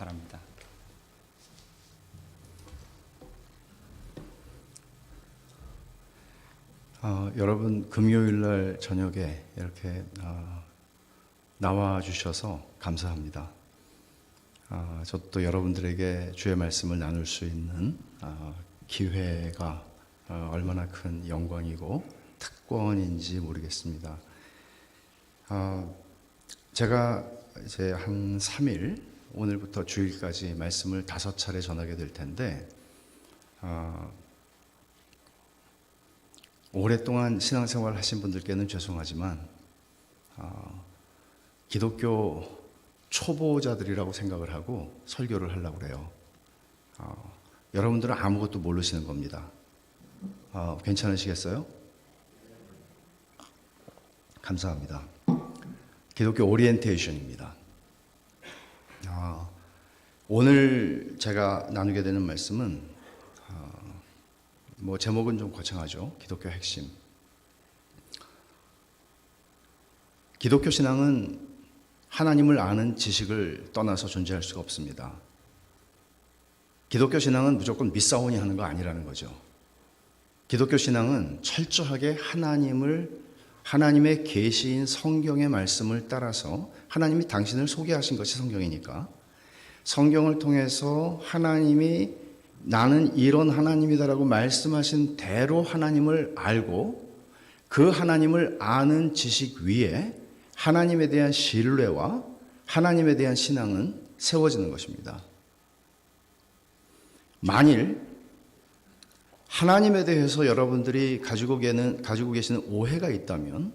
바랍니다. 여러분 금요일 날 저녁에 이렇게 나와 주셔서 감사합니다. 저도 또 여러분들에게 주의 말씀을 나눌 수 있는 기회가 얼마나 큰 영광이고 특권인지 모르겠습니다. 제가 이제 한 3일, 오늘부터 주일까지 말씀을 5차례 전하게 될 텐데, 오랫동안 신앙생활 하신 분들께는 죄송하지만 기독교 초보자들이라고 생각을 하고 설교를 하려고 그래요. 여러분들은 아무것도 모르시는 겁니다. 괜찮으시겠어요? 감사합니다. 기독교 오리엔테이션입니다. 오늘 제가 나누게 되는 말씀은 제목은 좀 거창하죠. 기독교 핵심. 기독교 신앙은 하나님을 아는 지식을 떠나서 존재할 수가 없습니다. 기독교 신앙은 무조건 밑사원이 하는 거 아니라는 거죠. 기독교 신앙은 철저하게 하나님의 계시인 성경의 말씀을 따라서, 하나님이 당신을 소개하신 것이 성경이니까 성경을 통해서 하나님이 나는 이런 하나님이다라고 말씀하신 대로 하나님을 알고, 그 하나님을 아는 지식 위에 하나님에 대한 신뢰와 하나님에 대한 신앙은 세워지는 것입니다. 만일 하나님에 대해서 여러분들이 가지고 계시는 오해가 있다면,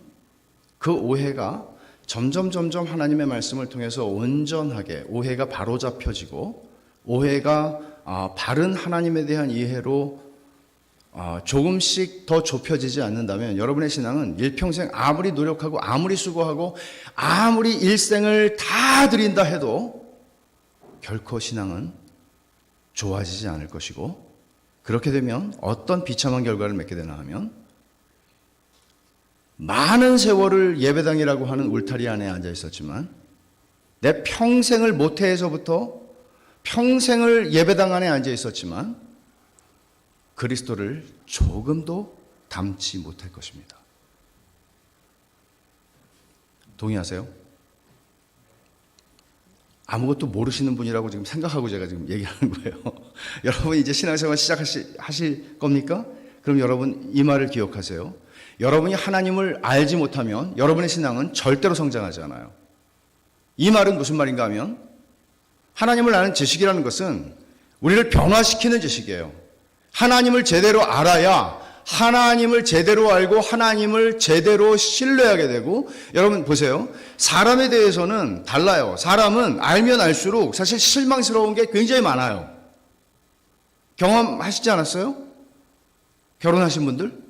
그 오해가 점점 하나님의 말씀을 통해서 온전하게 오해가 바로잡혀지고, 오해가 바른 하나님에 대한 이해로 조금씩 더 좁혀지지 않는다면, 여러분의 신앙은 일평생 아무리 노력하고 아무리 수고하고 아무리 일생을 다 드린다 해도 결코 신앙은 좋아지지 않을 것이고, 그렇게 되면 어떤 비참한 결과를 맺게 되나 하면, 많은 세월을 예배당이라고 하는 울타리 안에 앉아 있었지만, 내 평생을 모태에서부터 평생을 예배당 안에 앉아 있었지만 그리스도를 조금도 닮지 못할 것입니다. 동의하세요? 아무것도 모르시는 분이라고 지금 생각하고 제가 지금 얘기하는 거예요. 여러분 이제 신앙생활 시작하실 겁니까? 그럼 여러분 이 말을 기억하세요. 여러분이 하나님을 알지 못하면 여러분의 신앙은 절대로 성장하지 않아요. 이 말은 무슨 말인가 하면, 하나님을 아는 지식이라는 것은 우리를 변화시키는 지식이에요. 하나님을 제대로 알아야 하나님을 제대로 알고 하나님을 제대로 신뢰하게 되고, 여러분 보세요. 사람에 대해서는 달라요. 사람은 알면 알수록 사실 실망스러운 게 굉장히 많아요. 경험하시지 않았어요? 결혼하신 분들?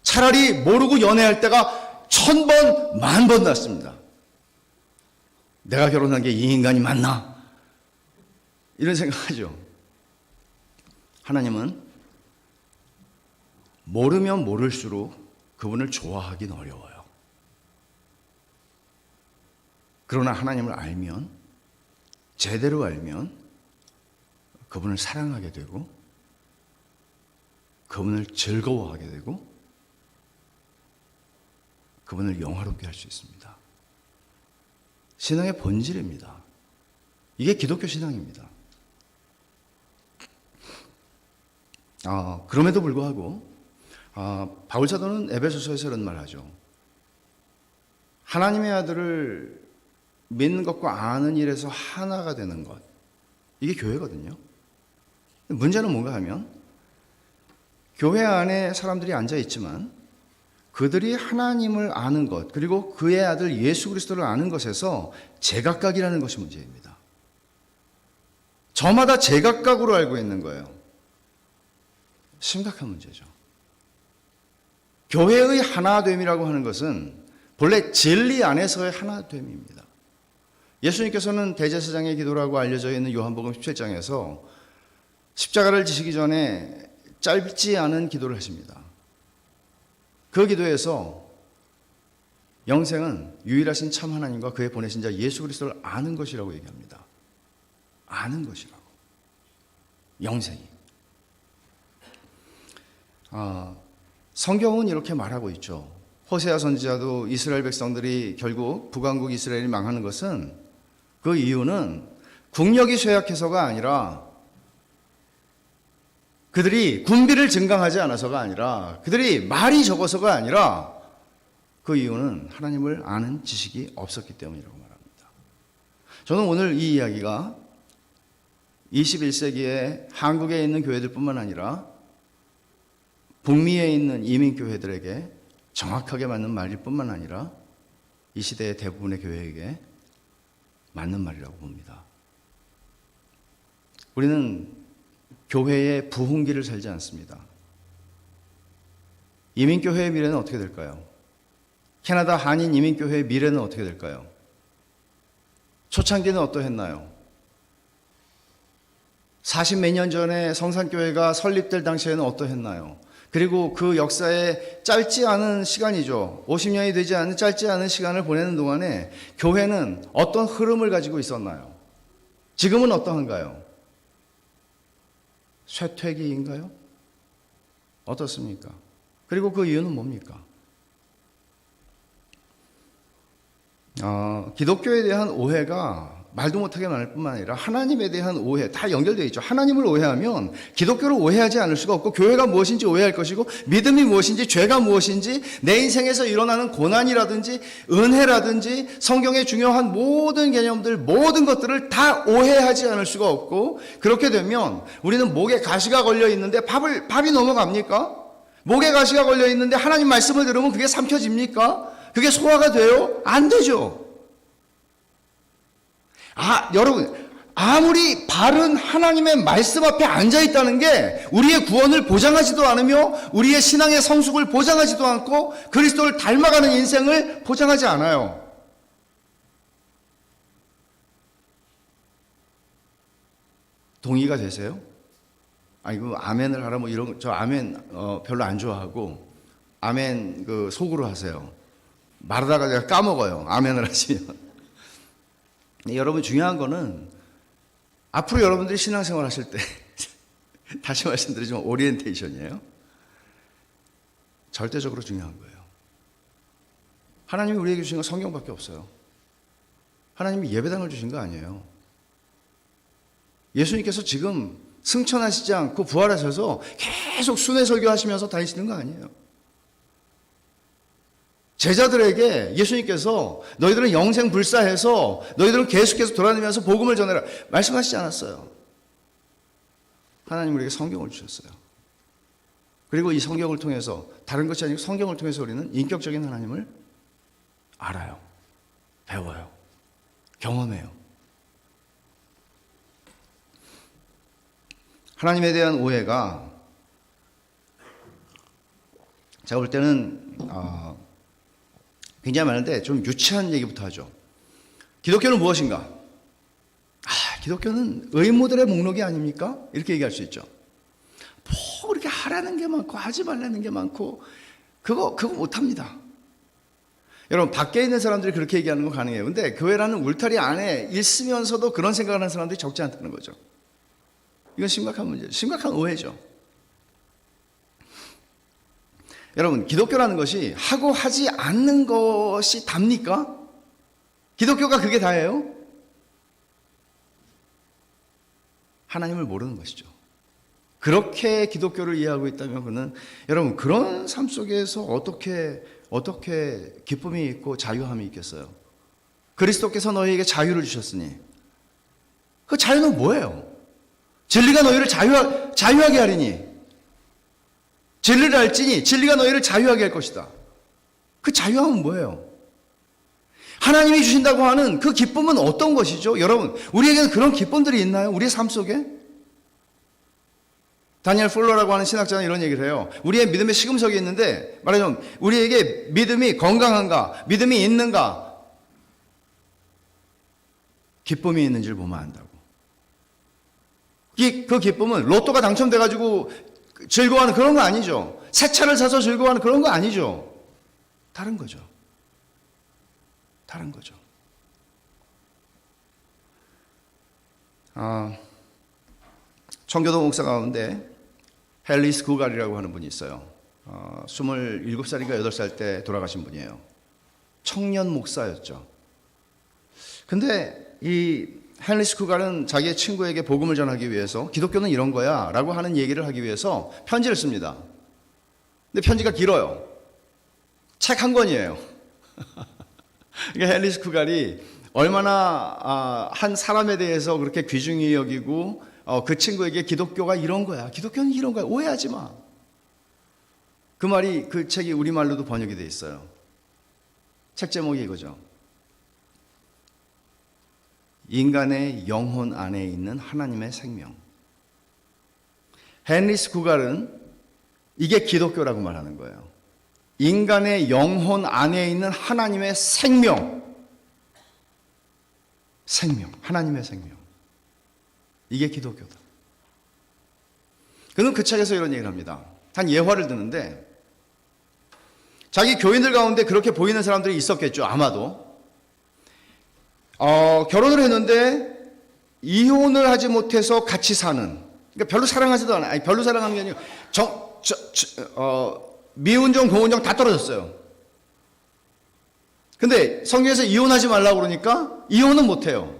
차라리 모르고 연애할 때가 1000번, 10,000번 낫습니다. 내가 결혼한 게 이 인간이 맞나? 이런 생각하죠. 하나님은 모르면 모를수록 그분을 좋아하긴 어려워요. 그러나 하나님을 알면, 제대로 알면 그분을 사랑하게 되고, 그분을 즐거워하게 되고, 그분을 영화롭게 할 수 있습니다. 신앙의 본질입니다. 이게 기독교 신앙입니다. 그럼에도 불구하고 바울 사도는 에베소서에서 이런 말을 하죠. 하나님의 아들을 믿는 것과 아는 일에서 하나가 되는 것, 이게 교회거든요. 문제는 뭔가 하면, 교회 안에 사람들이 앉아 있지만 그들이 하나님을 아는 것, 그리고 그의 아들 예수 그리스도를 아는 것에서 제각각이라는 것이 문제입니다. 저마다 제각각으로 알고 있는 거예요. 심각한 문제죠. 교회의 하나됨이라고 하는 것은 본래 진리 안에서의 하나됨입니다. 예수님께서는 대제사장의 기도라고 알려져 있는 요한복음 17장에서 십자가를 지시기 전에 짧지 않은 기도를 하십니다. 그 기도에서 영생은 유일하신 참 하나님과 그의 보내신 자 예수 그리스도를 아는 것이라고 얘기합니다. 아는 것이라고. 영생이. 성경은 이렇게 말하고 있죠. 호세아 선지자도 이스라엘 백성들이 결국 북왕국 이스라엘이 망하는 것은 그 이유는 국력이 쇠약해서가 아니라 그들이 군비를 증강하지 않아서가 아니라 그들이 말이 적어서가 아니라 그 이유는 하나님을 아는 지식이 없었기 때문이라고 말합니다. 저는 오늘 이 이야기가 21세기에 한국에 있는 교회들뿐만 아니라 북미에 있는 이민교회들에게 정확하게 맞는 말일 뿐만 아니라 이 시대의 대부분의 교회에게 맞는 말이라고 봅니다. 우리는 교회의 부흥기를 살지 않습니다. 이민교회의 미래는 어떻게 될까요? 캐나다 한인 이민교회의 미래는 어떻게 될까요? 초창기는 어떠했나요? 40몇 년 전에 성산교회가 설립될 당시에는 어떠했나요? 그리고 그 역사에 짧지 않은 시간이죠. 50년이 되지 않은 짧지 않은 시간을 보내는 동안에 교회는 어떤 흐름을 가지고 있었나요? 지금은 어떠한가요? 쇠퇴기인가요? 어떻습니까? 그리고 그 이유는 뭡니까? 기독교에 대한 오해가 말도 못하게 많을 뿐만 아니라 하나님에 대한 오해 다 연결되어 있죠. 하나님을 오해하면 기독교를 오해하지 않을 수가 없고 교회가 무엇인지 오해할 것이고 믿음이 무엇인지 죄가 무엇인지 내 인생에서 일어나는 고난이라든지 은혜라든지 성경의 중요한 모든 개념들 모든 것들을 다 오해하지 않을 수가 없고 그렇게 되면 우리는 목에 가시가 걸려 있는데 밥이 넘어갑니까? 목에 가시가 걸려 있는데 하나님 말씀을 들으면 그게 삼켜집니까? 그게 소화가 돼요? 안 되죠. 여러분, 아무리 바른 하나님의 말씀 앞에 앉아 있다는 게 우리의 구원을 보장하지도 않으며 우리의 신앙의 성숙을 보장하지도 않고 그리스도를 닮아가는 인생을 보장하지 않아요. 동의가 되세요? 이거 아멘을 하라 저 아멘 별로 안 좋아하고 아멘 속으로 하세요. 말하다가 제가 까먹어요. 아멘을 하시면. 여러분 중요한 거는 앞으로 여러분들이 신앙생활 하실 때 다시 말씀드리지만 오리엔테이션이에요. 절대적으로 중요한 거예요. 하나님이 우리에게 주신 건 성경밖에 없어요. 하나님이 예배당을 주신 거 아니에요. 예수님께서 지금 승천하시지 않고 부활하셔서 계속 순회 설교하시면서 다니시는 거 아니에요. 제자들에게 예수님께서 너희들은 영생 불사해서 너희들은 계속해서 돌아다니면서 복음을 전해라 말씀하시지 않았어요. 하나님 우리에게 성경을 주셨어요. 그리고 이 성경을 통해서 다른 것이 아니고 성경을 통해서 우리는 인격적인 하나님을 알아요. 배워요. 경험해요. 하나님에 대한 오해가 제가 볼 때는 굉장히 많은데 좀 유치한 얘기부터 하죠. 기독교는 무엇인가? 기독교는 의무들의 목록이 아닙니까? 이렇게 얘기할 수 있죠. 뭐 그렇게 하라는 게 많고 하지 말라는 게 많고 그거 못합니다. 여러분 밖에 있는 사람들이 그렇게 얘기하는 건 가능해요. 근데 교회라는 울타리 안에 있으면서도 그런 생각을 하는 사람들이 적지 않다는 거죠. 이건 심각한 문제죠. 심각한 오해죠. 여러분 기독교라는 것이 하고 하지 않는 것이 답니까? 기독교가 그게 다예요? 하나님을 모르는 것이죠. 그렇게 기독교를 이해하고 있다면 그는 여러분 그런 삶 속에서 어떻게 기쁨이 있고 자유함이 있겠어요? 그리스도께서 너희에게 자유를 주셨으니 그 자유는 뭐예요? 진리가 너희를 자유하게 하리니 진리를 알지니 진리가 너희를 자유하게 할 것이다. 그 자유함은 뭐예요? 하나님이 주신다고 하는 그 기쁨은 어떤 것이죠? 여러분 우리에게는 그런 기쁨들이 있나요? 우리의 삶 속에? 다니엘 풀러라고 하는 신학자는 이런 얘기를 해요. 우리의 믿음의 시금석이 있는데 말하자면 우리에게 믿음이 건강한가 믿음이 있는가 기쁨이 있는지를 보면 안다고. 그 기쁨은 로또가 당첨돼가지고 즐거워하는 그런 거 아니죠. 새 차를 사서 즐거워하는 그런 거 아니죠. 다른 거죠. 다른 거죠. 청교도 목사 가운데 헨리 스쿠갈이라고 하는 분이 있어요. 27살인가 8살 때 돌아가신 분이에요. 청년 목사였죠. 근데 이 헨리 스쿠갈은 자기의 친구에게 복음을 전하기 위해서 기독교는 이런 거야 라고 하는 얘기를 하기 위해서 편지를 씁니다. 근데 편지가 길어요. 책 한 권이에요. 그러니까 헨리 스쿠갈이 얼마나 한 사람에 대해서 그렇게 귀중히 여기고 그 친구에게 기독교가 이런 거야, 기독교는 이런 거야, 오해하지 마. 그 말이, 그 책이 우리말로도 번역이 돼 있어요. 책 제목이 이거죠. 인간의 영혼 안에 있는 하나님의 생명. 헨리 스쿠갈은 이게 기독교라고 말하는 거예요. 인간의 영혼 안에 있는 하나님의 생명. 생명, 하나님의 생명. 이게 기독교다. 그는 그 책에서 이런 얘기를 합니다. 한 예화를 드는데 자기 교인들 가운데 그렇게 보이는 사람들이 있었겠죠. 아마도 결혼을 했는데 이혼을 하지 못해서 같이 사는, 그러니까 별로 사랑하지도 않아요. 아니, 별로 사랑하는 게 아니고 미운정 고운정 다 떨어졌어요. 근데 성경에서 이혼하지 말라고 그러니까 이혼은 못해요.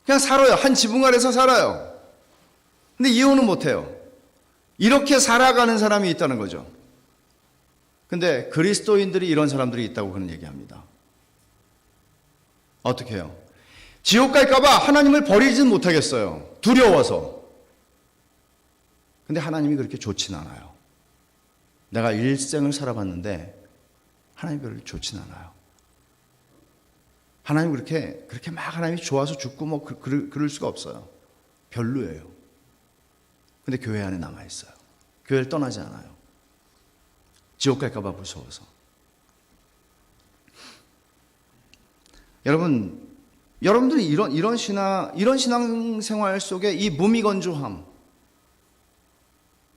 그냥 살아요. 한 지붕 아래서 살아요. 근데 이혼은 못해요. 이렇게 살아가는 사람이 있다는 거죠. 근데 그리스도인들이 이런 사람들이 있다고 그는 얘기합니다. 어떻게 해요? 지옥 갈까봐 하나님을 버리진 못하겠어요. 두려워서. 근데 하나님이 그렇게 좋진 않아요. 내가 일생을 살아봤는데 하나님이 별로 좋진 않아요. 하나님 그렇게 막 하나님이 좋아서 죽고 뭐 그럴 수가 없어요. 별로예요. 근데 교회 안에 남아있어요. 교회를 떠나지 않아요. 지옥 갈까봐 무서워서. 여러분들이 이런 신앙생활 속에 이 무미건조함,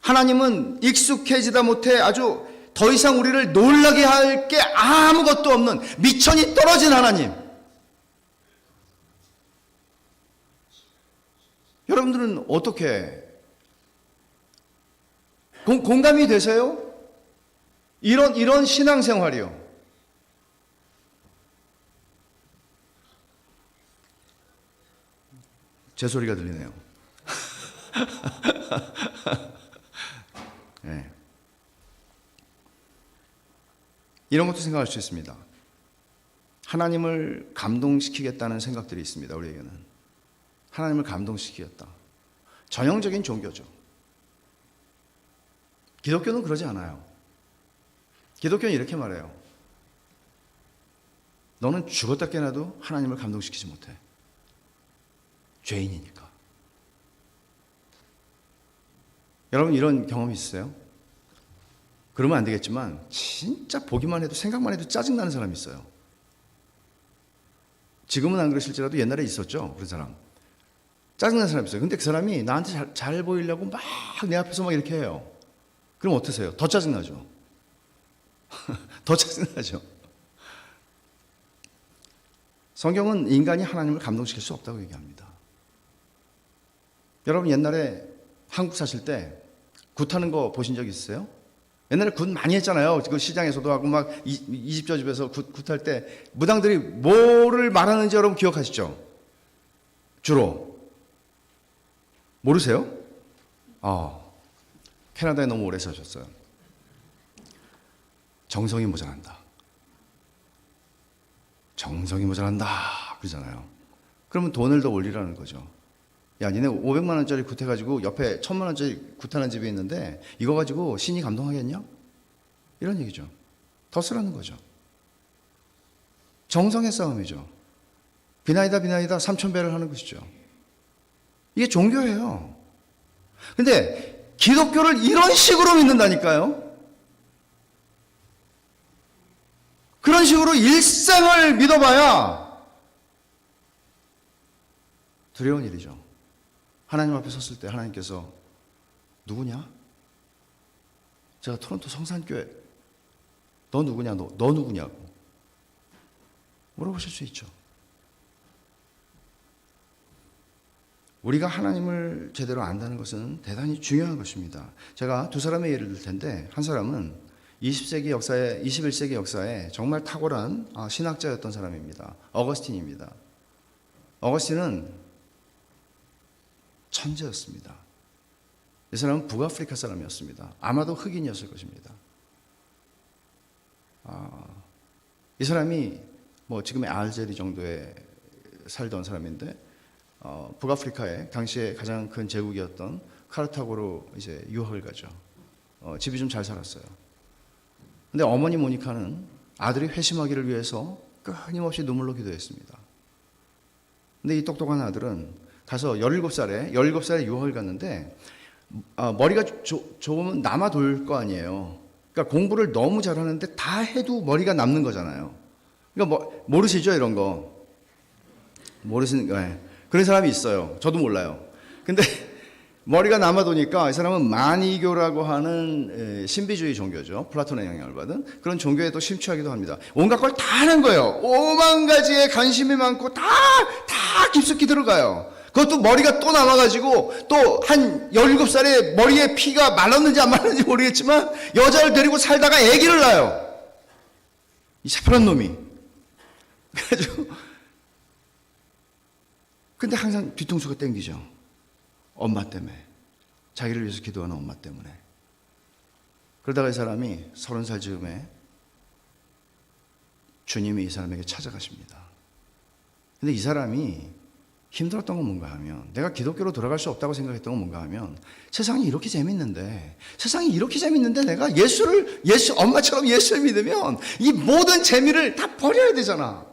하나님은 익숙해지다 못해 아주 더 이상 우리를 놀라게 할 게 아무것도 없는 미천이 떨어진 하나님. 여러분들은 어떻게 공감이 되세요? 이런 신앙생활이요. 제 소리가 들리네요. 네. 이런 것도 생각할 수 있습니다. 하나님을 감동시키겠다는 생각들이 있습니다. 우리에게는 하나님을 감동시키겠다. 전형적인 종교죠. 기독교는 그러지 않아요. 기독교는 이렇게 말해요. 너는 죽었다 깨어나도 하나님을 감동시키지 못해. 죄인이니까. 여러분 이런 경험이 있으세요? 그러면 안 되겠지만 진짜 보기만 해도 생각만 해도 짜증나는 사람이 있어요. 지금은 안 그러실지라도 옛날에 있었죠. 그런 사람. 짜증나는 사람이 있어요. 근데 그 사람이 나한테 잘 보이려고 막 내 앞에서 막 이렇게 해요. 그럼 어떠세요? 더 짜증나죠. 더 짜증나죠. 성경은 인간이 하나님을 감동시킬 수 없다고 얘기합니다. 여러분 옛날에 한국 사실 때 굿하는 거 보신 적 있으세요? 옛날에 굿 많이 했잖아요. 그 시장에서도 하고 막 이 집 저 집에서 굿할 때 무당들이 뭐를 말하는지 여러분 기억하시죠? 주로 모르세요? 캐나다에 너무 오래 사셨어요. 정성이 모자란다. 정성이 모자란다. 그러잖아요. 그러면 돈을 더 올리라는 거죠. 야, 니네 500만 원짜리 굿 해가지고 옆에 1000만 원짜리 굿하는 집이 있는데 이거 가지고 신이 감동하겠냐? 이런 얘기죠. 더 쓰라는 거죠. 정성의 싸움이죠. 비나이다 3000배를 하는 것이죠. 이게 종교예요. 근데 기독교를 이런 식으로 믿는다니까요. 그런 식으로 일생을 믿어봐야 두려운 일이죠. 하나님 앞에 섰을 때 하나님께서 누구냐? 제가 토론토 성산교회 너 누구냐? 너 누구냐고. 물어보실 수 있죠. 우리가 하나님을 제대로 안다는 것은 대단히 중요한 것입니다. 제가 두 사람의 예를 들 텐데, 한 사람은 20세기 역사에, 21세기 역사에 정말 탁월한 신학자였던 사람입니다. 어거스틴입니다. 어거스틴은 천재였습니다. 이 사람은 북아프리카 사람이었습니다. 아마도 흑인이었을 것입니다. 이 사람이 뭐 지금의 알제리 정도에 살던 사람인데, 북아프리카에 당시에 가장 큰 제국이었던 카르타고로 이제 유학을 가죠. 집이 좀 잘 살았어요. 근데 어머니 모니카는 아들이 회심하기를 위해서 끊임없이 눈물로 기도했습니다. 근데 이 똑똑한 아들은 가서 17살에 유학을 갔는데, 머리가 좋으면 남아돌 거 아니에요. 그러니까 공부를 너무 잘하는데 다 해도 머리가 남는 거잖아요. 그러니까 모르시죠, 이런 거? 모르시는 거. 네. 그런 사람이 있어요. 저도 몰라요. 근데 머리가 남아도니까 이 사람은 마니교라고 하는 신비주의 종교죠. 플라톤의 영향을 받은 그런 종교에 또 심취하기도 합니다. 온갖 걸 다 하는 거예요. 오만 가지에 관심이 많고 다 깊숙이 들어가요. 그것도 머리가 또 남아가지고 또 한 17살에 머리에 피가 말랐는지 안 말랐는지 모르겠지만 여자를 데리고 살다가 아기를 낳아요. 이 새파란 놈이. 그래가지고 근데 항상 뒤통수가 땡기죠. 엄마 때문에. 자기를 위해서 기도하는 엄마 때문에. 그러다가 이 사람이 30살 즈음에 주님이 이 사람에게 찾아가십니다. 근데 이 사람이 힘들었던 건 뭔가 하면, 내가 기독교로 돌아갈 수 없다고 생각했던 건 뭔가 하면, 세상이 이렇게 재밌는데 내가 엄마처럼 예수를 믿으면 이 모든 재미를 다 버려야 되잖아.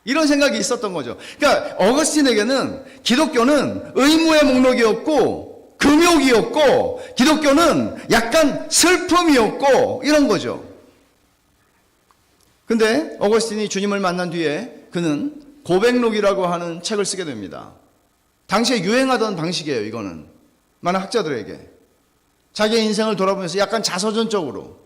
이런 생각이 있었던 거죠. 그러니까 어거스틴에게는 기독교는 의무의 목록이었고 금욕이었고 기독교는 약간 슬픔이었고 이런 거죠. 근데 어거스틴이 주님을 만난 뒤에 그는 고백록이라고 하는 책을 쓰게 됩니다. 당시에 유행하던 방식이에요, 이거는. 많은 학자들에게. 자기의 인생을 돌아보면서 약간 자서전적으로.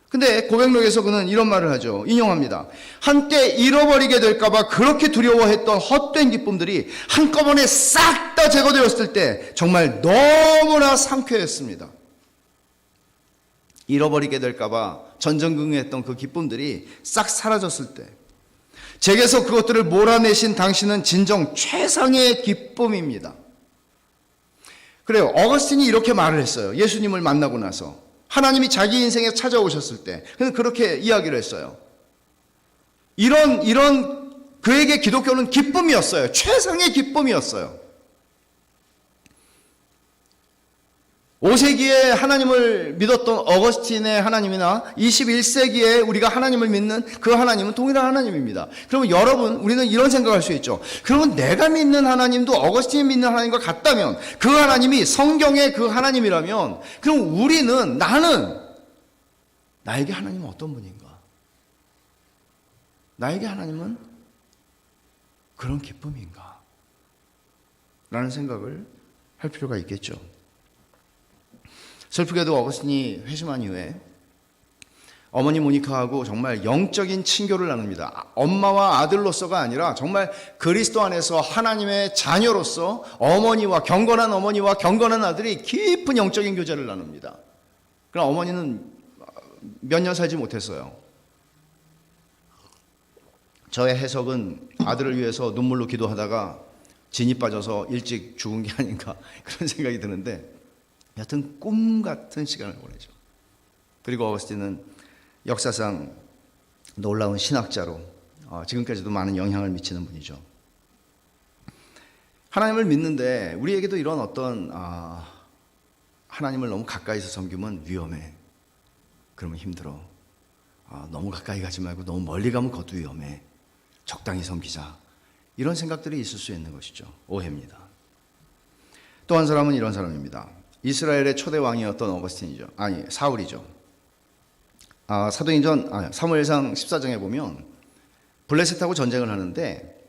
근데 고백록에서 그는 이런 말을 하죠. 인용합니다. 한때 잃어버리게 될까봐 그렇게 두려워했던 헛된 기쁨들이 한꺼번에 싹 다 제거되었을 때 정말 너무나 상쾌했습니다. 잃어버리게 될까봐 전전긍긍했던 그 기쁨들이 싹 사라졌을 때, 제게서 그것들을 몰아내신 당신은 진정 최상의 기쁨입니다. 그래요. 어거스틴이 이렇게 말을 했어요. 예수님을 만나고 나서. 하나님이 자기 인생에 찾아오셨을 때. 그렇게 이야기를 했어요. 이런 그에게 기독교는 기쁨이었어요. 최상의 기쁨이었어요. 5세기에 하나님을 믿었던 어거스틴의 하나님이나 21세기에 우리가 하나님을 믿는 그 하나님은 동일한 하나님입니다. 그러면 여러분, 우리는 이런 생각할 수 있죠. 그러면 내가 믿는 하나님도 어거스틴이 믿는 하나님과 같다면, 그 하나님이 성경의 그 하나님이라면, 그럼 나에게 하나님은 어떤 분인가? 나에게 하나님은 그런 기쁨인가? 라는 생각을 할 필요가 있겠죠. 슬프게도 어거스틴이 회심한 이후에 어머니 모니카하고 정말 영적인 친교를 나눕니다. 엄마와 아들로서가 아니라 정말 그리스도 안에서 하나님의 자녀로서 경건한 어머니와 경건한 아들이 깊은 영적인 교제를 나눕니다. 그러나 어머니는 몇 년 살지 못했어요. 저의 해석은 아들을 위해서 눈물로 기도하다가 진이 빠져서 일찍 죽은 게 아닌가 그런 생각이 드는데, 여튼 꿈 같은 시간을 보내죠. 그리고 어거스틴은 역사상 놀라운 신학자로 지금까지도 많은 영향을 미치는 분이죠. 하나님을 믿는데 우리에게도 이런 어떤 하나님을 너무 가까이서 섬기면 위험해. 그러면 힘들어. 너무 가까이 가지 말고 너무 멀리 가면 그것도 위험해. 적당히 섬기자. 이런 생각들이 있을 수 있는 것이죠. 오해입니다. 또 한 사람은 이런 사람입니다. 이스라엘의 초대 왕이었던 사울이죠. 사도행전 사무엘상 14장에 보면 블레셋하고 전쟁을 하는데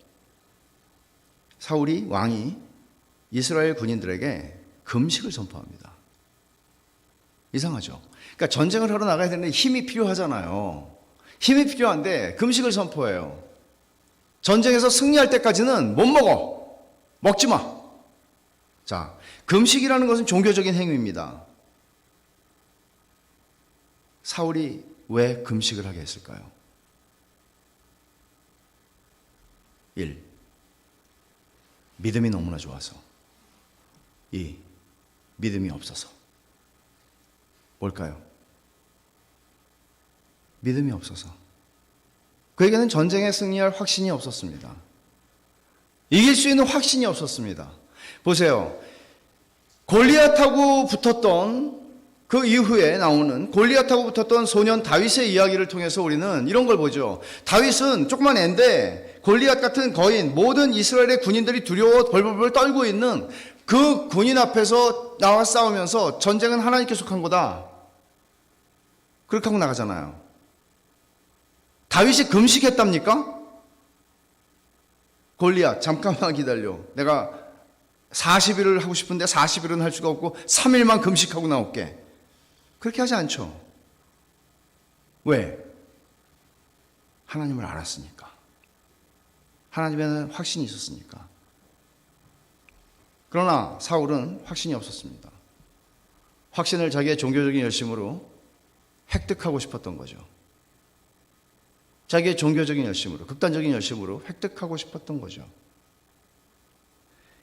왕이 이스라엘 군인들에게 금식을 선포합니다. 이상하죠. 그러니까 전쟁을 하러 나가야 되는데 힘이 필요하잖아요. 힘이 필요한데 금식을 선포해요. 전쟁에서 승리할 때까지는 못 먹어. 먹지 마. 자, 금식이라는 것은 종교적인 행위입니다. 사울이 왜 금식을 하게 했을까요? 1. 믿음이 너무나 좋아서. 2. 믿음이 없어서. 뭘까요? 믿음이 없어서. 그에게는 전쟁에 승리할 확신이 없었습니다. 이길 수 있는 확신이 없었습니다. 보세요. 골리앗하고 붙었던 그 이후에 나오는 골리앗하고 붙었던 소년 다윗의 이야기를 통해서 우리는 이런 걸 보죠. 다윗은 조그만 애인데 골리앗 같은 거인, 모든 이스라엘의 군인들이 두려워 벌벌벌 떨고 있는 그 군인 앞에서 나와 싸우면서 전쟁은 하나님께 속한 거다. 그렇게 하고 나가잖아요. 다윗이 금식했답니까? 골리앗, 잠깐만 기다려. 내가 40일을 하고 싶은데 40일은 할 수가 없고 3일만 금식하고 나올게. 그렇게 하지 않죠. 왜? 하나님을 알았으니까. 하나님에는 확신이 있었으니까. 그러나 사울은 확신이 없었습니다. 확신을 자기의 종교적인 열심으로 획득하고 싶었던 거죠. 자기의 종교적인 열심으로, 극단적인 열심으로 획득하고 싶었던 거죠.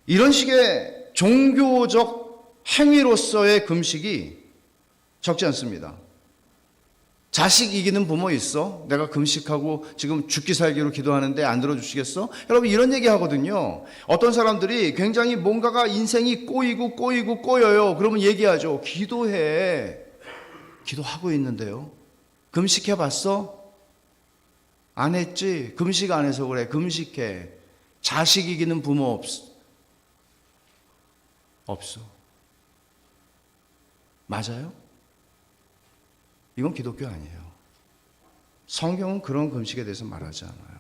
이런 식의 종교적 행위로서의 금식이 적지 않습니다. 자식 이기는 부모 있어? 내가 금식하고 지금 죽기 살기로 기도하는데 안 들어주시겠어? 여러분 이런 얘기 하거든요. 어떤 사람들이 굉장히 뭔가가 인생이 꼬여요. 그러면 얘기하죠. 기도해. 기도하고 있는데요. 금식해 봤어? 안 했지? 금식 안 해서 그래. 금식해. 자식 이기는 부모 없어. 맞아요? 이건 기독교 아니에요. 성경은 그런 금식에 대해서 말하지 않아요.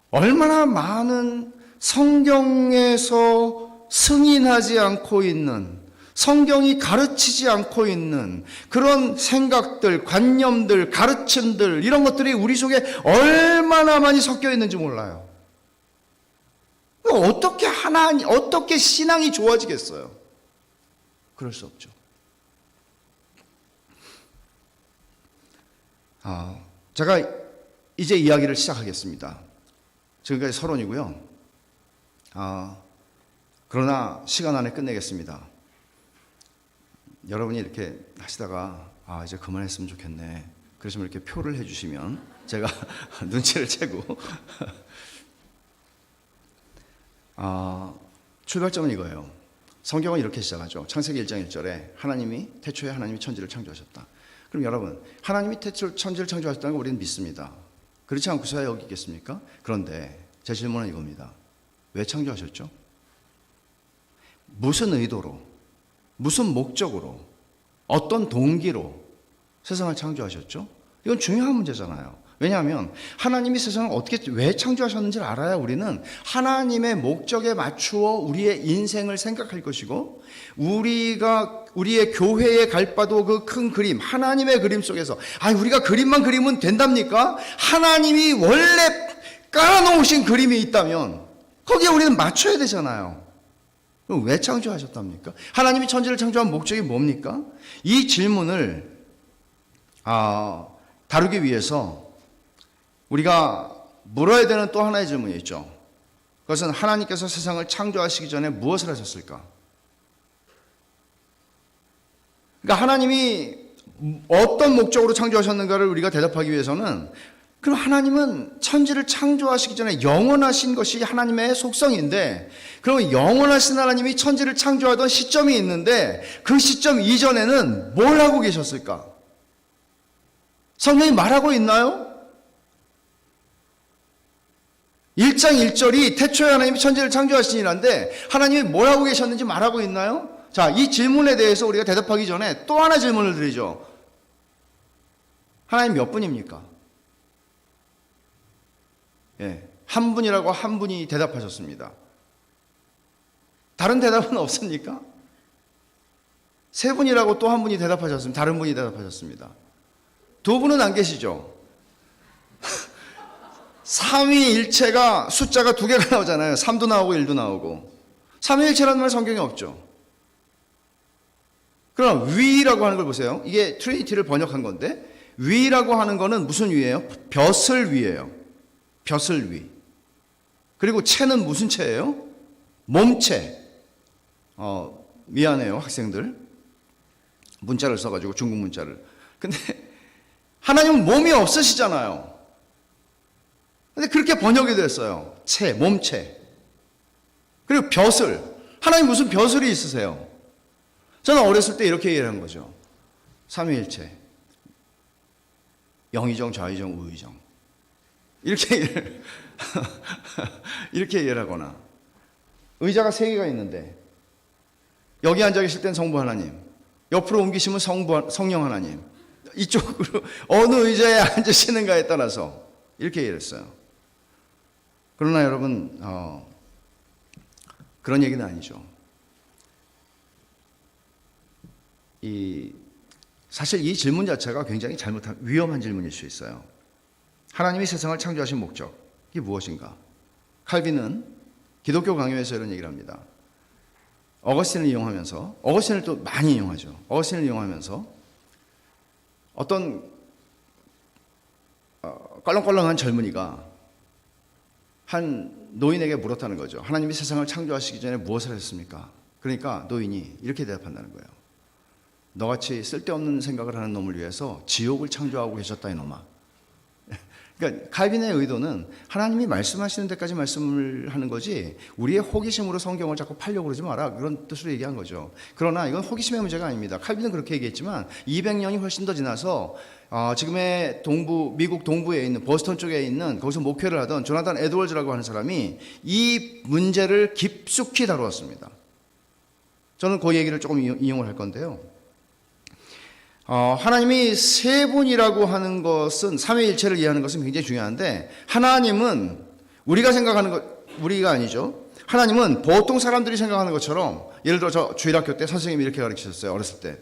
얼마나 많은 성경에서 승인하지 않고 있는, 성경이 가르치지 않고 있는 그런 생각들, 관념들, 가르침들, 이런 것들이 우리 속에 얼마나 많이 섞여 있는지 몰라요. 어떻게 신앙이 좋아지겠어요? 그럴 수 없죠. 제가 이제 이야기를 시작하겠습니다. 지금까지 서론이고요. 그러나 시간 안에 끝내겠습니다. 여러분이 이렇게 하시다가 이제 그만했으면 좋겠네. 그러시면 이렇게 표를 해주시면 제가 눈치를 채고 출발점은 이거예요. 성경은 이렇게 시작하죠. 창세기 1장 1절에 태초에 하나님이 천지를 창조하셨다. 그럼 여러분, 하나님이 천지를 창조하셨다는 걸 우리는 믿습니다. 그렇지 않고서야 여기 있겠습니까? 그런데 제 질문은 이겁니다. 왜 창조하셨죠? 무슨 의도로, 무슨 목적으로, 어떤 동기로 세상을 창조하셨죠? 이건 중요한 문제잖아요. 왜냐하면 하나님이 세상을 왜 창조하셨는지를 알아야 우리는 하나님의 목적에 맞추어 우리의 인생을 생각할 것이고, 우리의 교회에 갈 바도 그 큰 그림, 하나님의 그림 속에서 우리가 그림만 그리면 된답니까? 하나님이 원래 깔아놓으신 그림이 있다면 거기에 우리는 맞춰야 되잖아요. 그럼 왜 창조하셨답니까? 하나님이 천지를 창조한 목적이 뭡니까? 이 질문을 다루기 위해서 우리가 물어야 되는 또 하나의 질문이 있죠. 그것은 하나님께서 세상을 창조하시기 전에 무엇을 하셨을까? 그러니까 하나님이 어떤 목적으로 창조하셨는가를 우리가 대답하기 위해서는, 그럼 하나님은 천지를 창조하시기 전에 영원하신 것이 하나님의 속성인데, 그럼 영원하신 하나님이 천지를 창조하던 시점이 있는데 그 시점 이전에는 뭘 하고 계셨을까? 성경이 말하고 있나요? 1장 1절이 태초에 하나님이 천지를 창조하시니라는데 하나님이 뭘 하고 계셨는지 말하고 있나요? 자, 이 질문에 대해서 우리가 대답하기 전에 또 하나 질문을 드리죠. 하나님 몇 분입니까? 한 분이라고 한 분이 대답하셨습니다. 다른 대답은 없습니까? 세 분이라고 또 한 분이 대답하셨습니다. 다른 분이 대답하셨습니다. 두 분은 안 계시죠? 삼위일체가 숫자가 두 개가 나오잖아요. 3도 나오고 1도 나오고. 삼위일체라는 말 성경에 없죠. 그럼 위라고 하는 걸 보세요. 이게 트리니티를 번역한 건데, 위라고 하는 거는 무슨 위예요? 벼슬 위예요. 벼슬 위. 그리고 체는 무슨 체예요? 몸체. 미안해요, 학생들. 문자를 써가지고, 중국 문자를. 근데 하나님은 몸이 없으시잖아요. 근데 그렇게 번역이 됐어요. 체, 몸체. 그리고 벼슬. 하나님 무슨 벼슬이 있으세요? 저는 어렸을 때 이렇게 이해를 한 거죠. 삼위일체. 영의정, 좌의정, 우의정. 이렇게 이렇게 이해를 하거나. 의자가 3개가 있는데 여기 앉아 계실 땐 성부 하나님, 옆으로 옮기시면 성령 하나님, 이쪽으로 어느 의자에 앉으시는가에 따라서 이렇게 이해를 했어요. 그러나 여러분, 그런 얘기는 아니죠. 사실 이 질문 자체가 굉장히 위험한 질문일 수 있어요. 하나님이 세상을 창조하신 목적이 무엇인가? 칼빈은 기독교 강요에서 이런 얘기를 합니다. 어거스틴을 이용하면서, 어거스틴을 또 많이 이용하죠. 어거스틴을 이용하면서 어떤 껄렁껄렁한 젊은이가 한 노인에게 물었다는 거죠. 하나님이 세상을 창조하시기 전에 무엇을 하셨습니까? 그러니까 노인이 이렇게 대답한다는 거예요. 너같이 쓸데없는 생각을 하는 놈을 위해서 지옥을 창조하고 계셨다, 이놈아. 그러니까 칼빈의 의도는 하나님이 말씀하시는 데까지 말씀을 하는 거지, 우리의 호기심으로 성경을 자꾸 팔려고 그러지 마라, 그런 뜻으로 얘기한 거죠. 그러나 이건 호기심의 문제가 아닙니다. 칼빈은 그렇게 얘기했지만 200년이 훨씬 더 지나서 지금의 미국 동부에 있는 버스턴 쪽에 있는, 거기서 목회를 하던 조나단 에드워즈라고 하는 사람이 이 문제를 깊숙이 다루었습니다. 저는 그 얘기를 조금 이용을 할 건데요. 하나님이 세 분이라고 하는 것은, 삼위일체를 이해하는 것은 굉장히 중요한데, 하나님은 우리가 생각하는 우리가 아니죠. 하나님은 보통 사람들이 생각하는 것처럼, 예를 들어 저 주일학교 때 선생님이 이렇게 가르치셨어요. 어렸을 때.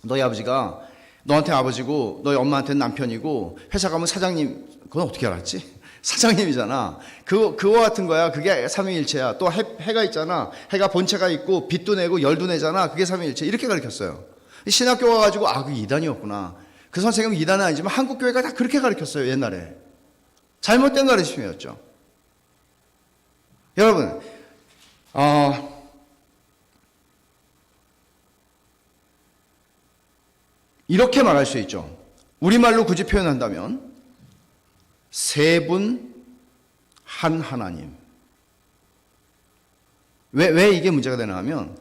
너희 아버지가 너한테 아버지고 너희 엄마한테는 남편이고 회사 가면 사장님, 그건 어떻게 알았지? 사장님이잖아. 그거 같은 거야. 그게 삼위일체야. 또 해가 있잖아. 해가 본체가 있고 빛도 내고 열도 내잖아. 그게 삼위일체. 이렇게 가르쳤어요. 신학교 와가지고 그게 이단이었구나. 그 선생님은 이단은 아니지만 한국교회가 다 그렇게 가르쳤어요, 옛날에. 잘못된 가르침이었죠. 여러분, 이렇게 말할 수 있죠. 우리말로 굳이 표현한다면 세 분, 한 하나님. 왜 이게 문제가 되나 하면,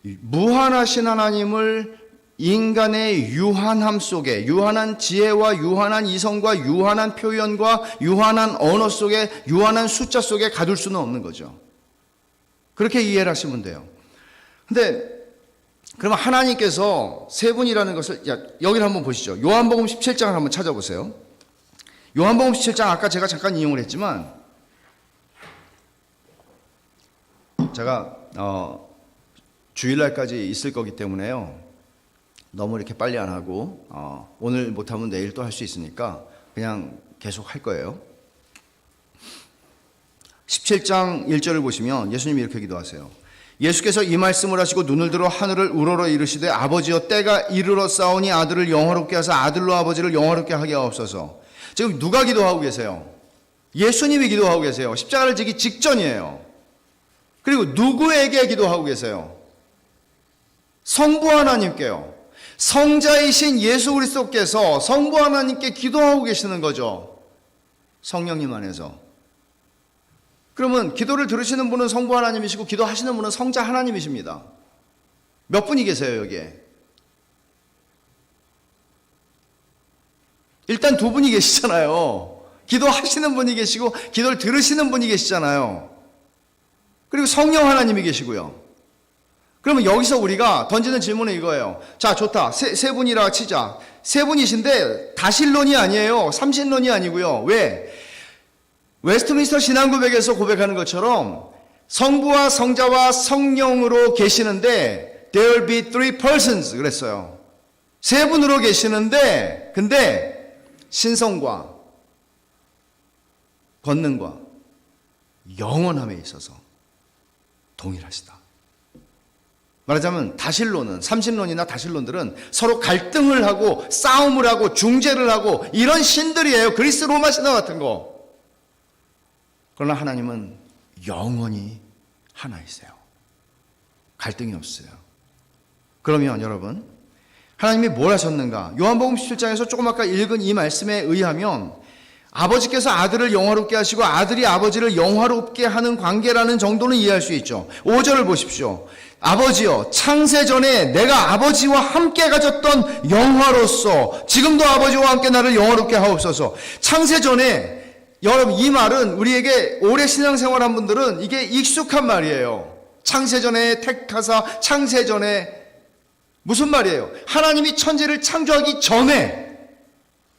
무한하신 하나님을 인간의 유한함 속에, 유한한 지혜와 유한한 이성과 유한한 표현과 유한한 언어 속에, 유한한 숫자 속에 가둘 수는 없는 거죠. 그렇게 이해를 하시면 돼요. 근데 그러면 하나님께서 세 분이라는 것을, 여기를 한번 보시죠. 요한복음 17장을 한번 찾아보세요. 요한복음 17장, 아까 제가 잠깐 인용을 했지만, 제가 주일날까지 있을 거기 때문에요, 너무 이렇게 빨리 안 하고 오늘 못하면 내일 또 할 수 있으니까 그냥 계속 할 거예요. 17장 1절을 보시면 예수님이 이렇게 기도하세요. 예수께서 이 말씀을 하시고 눈을 들어 하늘을 우러러 이르시되, 아버지여, 때가 이르러 싸우니 아들을 영화롭게 하사 아들로 아버지를 영화롭게 하게 하옵소서. 지금 누가 기도하고 계세요? 예수님이 기도하고 계세요. 십자가를 지기 직전이에요. 그리고 누구에게 기도하고 계세요? 성부 하나님께요. 성자이신 예수 그리스도께서 성부 하나님께 기도하고 계시는 거죠. 성령님 안에서. 그러면 기도를 들으시는 분은 성부 하나님이시고 기도하시는 분은 성자 하나님이십니다. 몇 분이 계세요, 여기에? 일단 두 분이 계시잖아요. 기도하시는 분이 계시고 기도를 들으시는 분이 계시잖아요. 그리고 성령 하나님이 계시고요. 그러면 여기서 우리가 던지는 질문은 이거예요. 자, 좋다. 세 분이라 치자. 세 분이신데 다신론이 아니에요. 삼신론이 아니고요. 왜? 웨스트민스터 신앙고백에서 고백하는 것처럼 성부와 성자와 성령으로 계시는데 There will be three persons 그랬어요. 세 분으로 계시는데, 근데 신성과 권능과 영원함에 있어서 동일하시다. 말하자면 다실론은, 삼신론이나 다실론들은 서로 갈등을 하고 싸움을 하고 중재를 하고 이런 신들이에요. 그리스 로마 신화 같은 거. 그러나 하나님은 영원히 하나이세요. 갈등이 없어요. 그러면 여러분, 하나님이 뭘 하셨는가? 요한복음 17장에서 조금 아까 읽은 이 말씀에 의하면 아버지께서 아들을 영화롭게 하시고 아들이 아버지를 영화롭게 하는 관계라는 정도는 이해할 수 있죠. 5절을 보십시오. 아버지여, 창세 전에 내가 아버지와 함께 가졌던 영화로서 지금도 아버지와 함께 나를 영화롭게 하옵소서. 창세 전에, 여러분, 이 말은 우리에게 오래 신앙생활한 분들은 이게 익숙한 말이에요. 창세 전에 택하사, 창세 전에. 무슨 말이에요? 하나님이 천지를 창조하기 전에,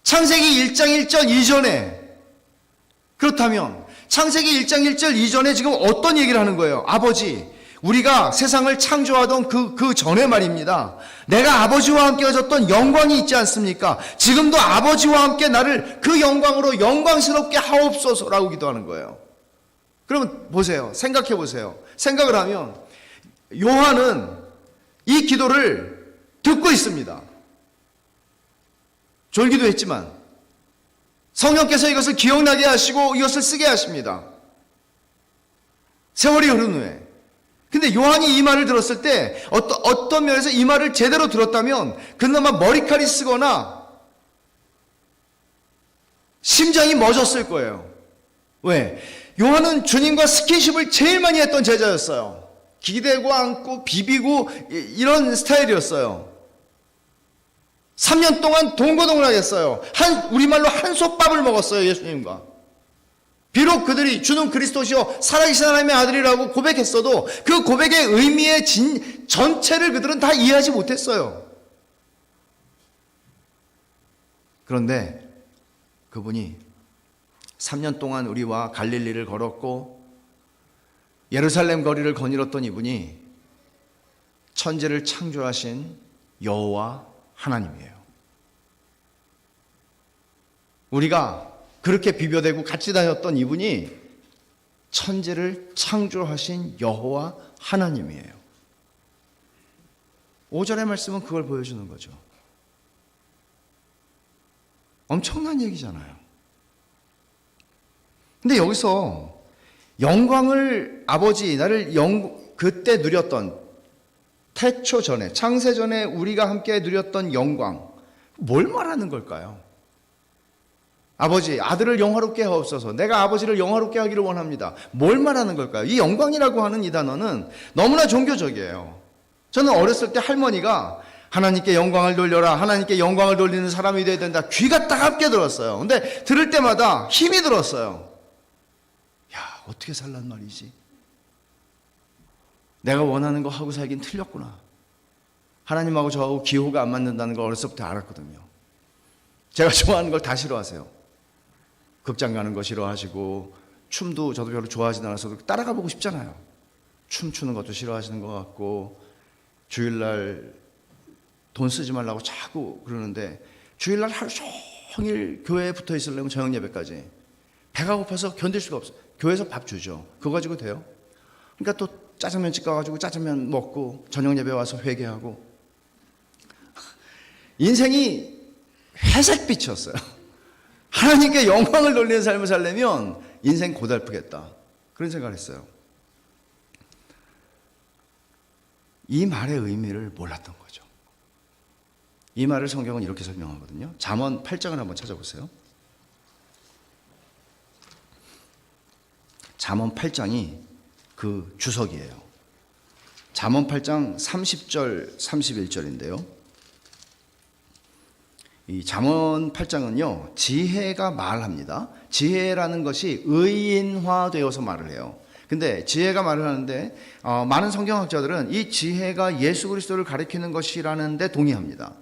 창세기 1장 1절 이전에. 그렇다면 창세기 1장 1절 이전에 지금 어떤 얘기를 하는 거예요? 아버지, 우리가 세상을 창조하던 그 전에 말입니다. 내가 아버지와 함께 가졌던 영광이 있지 않습니까? 지금도 아버지와 함께 나를 그 영광으로 영광스럽게 하옵소서라고 기도하는 거예요. 그러면 보세요. 생각해 보세요. 생각을 하면 요한은 이 기도를 듣고 있습니다. 졸기도 했지만 성령께서 이것을 기억나게 하시고 이것을 쓰게 하십니다. 세월이 흐른 후에. 근데 요한이 이 말을 들었을 때 어떤 면에서 이 말을 제대로 들었다면 그나마 머리칼이 쓰거나 심장이 멎었을 거예요. 왜? 요한은 주님과 스킨십을 제일 많이 했던 제자였어요. 기대고 안고 비비고 이런 스타일이었어요. 3년 동안 동고동락을 했어요. 우리말로 한솥밥을 먹었어요, 예수님과. 비록 그들이 주는 그리스도시요 살아계신 하나님의 아들이라고 고백했어도 그 고백의 의미의 전체를 그들은 다 이해하지 못했어요. 그런데 그분이 3년 동안 우리와 갈릴리를 걸었고 예루살렘 거리를 거닐었던 이분이 천지를 창조하신 여호와 하나님이에요. 우리가 그렇게 비벼대고 같이 다녔던 이분이 천지를 창조하신 여호와 하나님이에요. 5절의 말씀은 그걸 보여주는 거죠. 엄청난 얘기잖아요. 근데 여기서 영광을 아버지 나를 그때 누렸던 태초 전에 창세 전에 우리가 함께 누렸던 영광 뭘 말하는 걸까요? 아버지 아들을 영화롭게 하옵소서. 내가 아버지를 영화롭게 하기를 원합니다. 뭘 말하는 걸까요? 이 영광이라고 하는 이 단어는 너무나 종교적이에요. 저는 어렸을 때 할머니가 하나님께 영광을 돌려라, 하나님께 영광을 돌리는 사람이 되어야 된다, 귀가 따갑게 들었어요. 근데 들을 때마다 힘이 들었어요. 야, 어떻게 살란 말이지? 내가 원하는 거 하고 살긴 틀렸구나. 하나님하고 저하고 기호가 안 맞는다는 걸 어렸을 때 알았거든요. 제가 좋아하는 걸 다 싫어하세요. 극장 가는 거 싫어하시고 춤도 저도 별로 좋아하지 않아서 따라가 보고 싶잖아요. 춤추는 것도 싫어하시는 것 같고 주일날 돈 쓰지 말라고 자꾸 그러는데 주일날 하루 종일 교회에 붙어 있으려면 저녁 예배까지 배가 고파서 견딜 수가 없어요. 교회에서 밥 주죠. 그거 가지고 돼요? 그러니까 또 짜장면집 가가지고 짜장면 먹고 저녁 예배 와서 회개하고 인생이 회색빛이었어요. 하나님께 영광을 돌리는 삶을 살려면 인생 고달프겠다. 그런 생각을 했어요. 이 말의 의미를 몰랐던 거죠. 이 말을 성경은 이렇게 설명하거든요. 잠언 8장을 한번 찾아보세요. 잠언 8장이 그 주석이에요. 잠언 8장 30절 31절인데요. 이 잠언 8장은요 지혜가 말합니다. 지혜라는 것이 의인화되어서 말을 해요. 근데 지혜가 말을 하는데 많은 성경학자들은 이 지혜가 예수 그리스도를 가리키는 것이라는 데 동의합니다.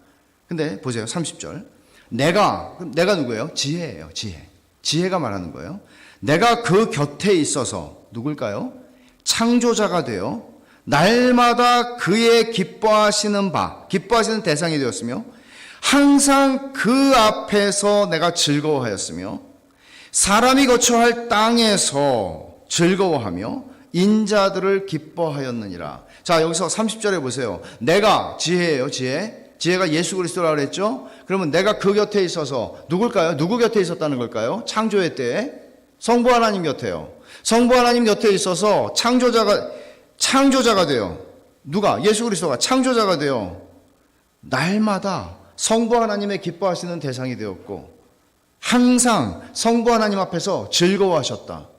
근데 보세요. 30절 내가 누구예요? 지혜예요. 지혜가 말하는 거예요. 내가 그 곁에 있어서 누굴까요? 창조자가 되어 날마다 그의 기뻐하시는 대상이 되었으며 항상 그 앞에서 내가 즐거워하였으며 사람이 거처 할 땅에서 즐거워하며 인자들을 기뻐하였느니라. 자, 여기서 30절에 보세요. 내가 지혜예요, 지혜. 지혜가 예수 그리스도라고 그랬죠. 그러면 내가 그 곁에 있어서 누굴까요? 누구 곁에 있었다는 걸까요? 창조의 때에 성부 하나님 곁에요. 성부 하나님 곁에 있어서 창조자가 돼요. 누가? 예수 그리스도가 창조자가 돼요. 날마다 성부 하나님의 기뻐하시는 대상이 되었고 항상 성부 하나님 앞에서 즐거워하셨다.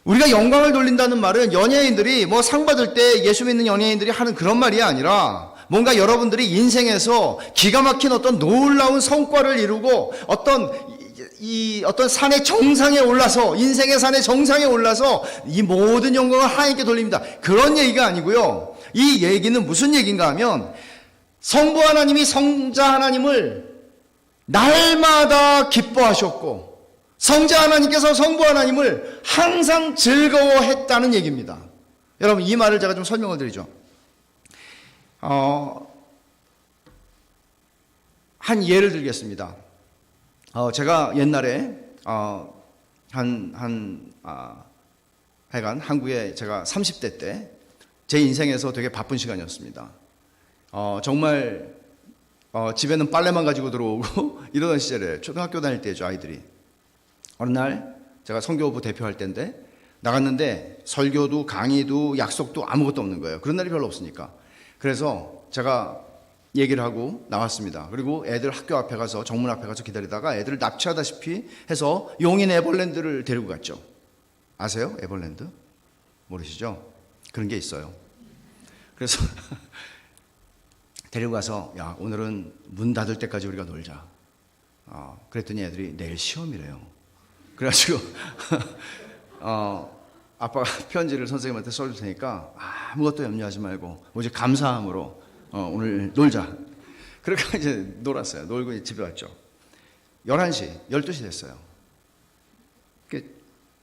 우리가 영광을 돌린다는 말은 연예인들이 뭐 상 받을 때 예수 믿는 연예인들이 하는 그런 말이 아니라 뭔가 여러분들이 인생에서 기가 막힌 어떤 놀라운 성과를 이루고 어떤 산의 정상에 올라서 인생의 산의 정상에 올라서 이 모든 영광을 하나님께 돌립니다. 그런 얘기가 아니고요. 이 얘기는 무슨 얘기인가 하면 성부 하나님이 성자 하나님을 날마다 기뻐하셨고 성자 하나님께서 성부 하나님을 항상 즐거워했다는 얘기입니다. 여러분 이 말을 제가 좀 설명을 드리죠. 한 예를 들겠습니다. 제가 옛날에 하여간 한국에 제가 30대 때 제 인생에서 되게 바쁜 시간이었습니다. 정말 집에는 빨래만 가지고 들어오고 이러던 시절에 초등학교 다닐 때죠, 아이들이. 어느 날 제가 선교부 대표할 때인데 나갔는데 설교도 강의도 약속도 아무것도 없는 거예요. 그런 날이 별로 없으니까. 그래서 제가 얘기를 하고 나왔습니다. 그리고 애들 학교 앞에 가서 정문 앞에 가서 기다리다가 애들을 납치하다시피 해서 용인 에버랜드를 데리고 갔죠. 아세요? 에버랜드? 모르시죠? 그런 게 있어요. 그래서 데리고 가서 야 오늘은 문 닫을 때까지 우리가 놀자. 그랬더니 애들이 내일 시험이래요. 그래가지고 아빠가 편지를 선생님한테 써줄 테니까 아무것도 염려하지 말고 오직 감사함으로 오늘 놀자. 그렇게 이제 놀았어요. 놀고 집에 왔죠. 11시, 12시 됐어요.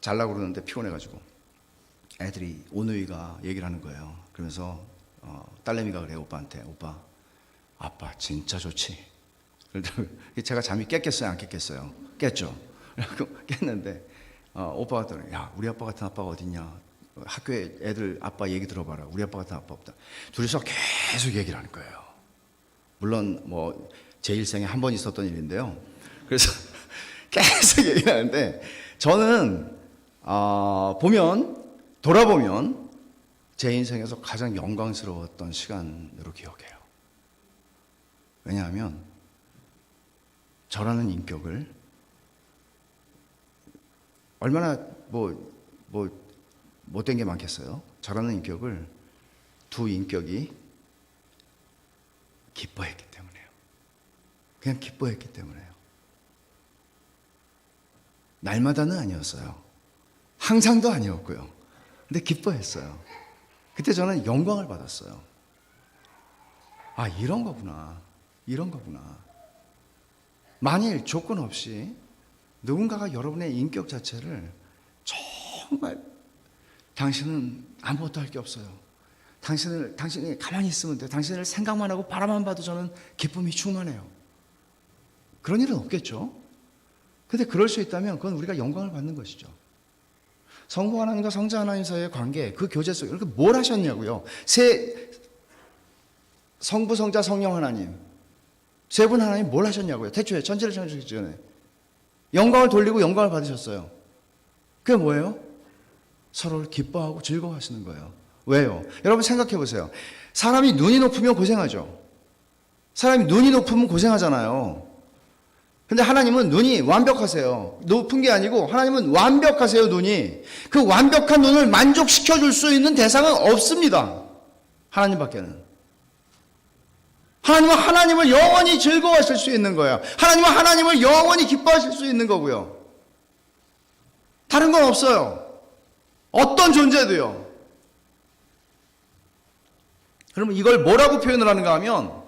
자려고 그러는데 피곤해가지고 애들이 오누이가 얘기를 하는 거예요. 그러면서 딸내미가 그래요. 오빠한테. 오빠, 아빠 진짜 좋지? 제가 잠이 깼겠어요? 안 깼겠어요? 깼죠. 깼는데 오빠가 또 야 우리 아빠 같은 아빠가 어딨냐? 학교에 애들 아빠 얘기 들어봐라. 우리 아빠 같은 아빠 없다. 둘이서 계속 얘기를 하는 거예요. 물론 뭐 제 일생에 한 번 있었던 일인데요. 그래서 계속 얘기를 하는데 저는 돌아보면 제 인생에서 가장 영광스러웠던 시간으로 기억해요. 왜냐하면 저라는 인격을 얼마나 못된 게 많겠어요. 저라는 인격을 두 인격이 기뻐했기 때문에요. 그냥 기뻐했기 때문에요. 날마다는 아니었어요. 항상도 아니었고요. 근데 기뻐했어요. 그때 저는 영광을 받았어요. 이런 거구나. 이런 거구나. 만일 조건 없이 누군가가 여러분의 인격 자체를 정말 당신은 아무것도 할 게 없어요. 당신이 가만히 있으면 돼요. 당신을 생각만 하고 바라만 봐도 저는 기쁨이 충만해요. 그런 일은 없겠죠. 근데 그럴 수 있다면 그건 우리가 영광을 받는 것이죠. 성부 하나님과 성자 하나님 사이의 관계, 그 교제 속에 이렇게 뭘 하셨냐고요. 성부, 성자, 성령 하나님 세 분 하나님 뭘 하셨냐고요. 태초에 천지를 창조하기 전에 영광을 돌리고 영광을 받으셨어요. 그게 뭐예요? 서로를 기뻐하고 즐거워하시는 거예요. 왜요? 여러분 생각해 보세요. 사람이 눈이 높으면 고생하죠. 사람이 눈이 높으면 고생하잖아요. 근데 하나님은 눈이 완벽하세요. 높은 게 아니고 하나님은 완벽하세요. 눈이. 그 완벽한 눈을 만족시켜 줄 수 있는 대상은 없습니다. 하나님밖에는. 하나님은 하나님을 영원히 즐거워하실 수 있는 거예요. 하나님은 하나님을 영원히 기뻐하실 수 있는 거고요. 다른 건 없어요. 어떤 존재도요. 그러면 이걸 뭐라고 표현을 하는가 하면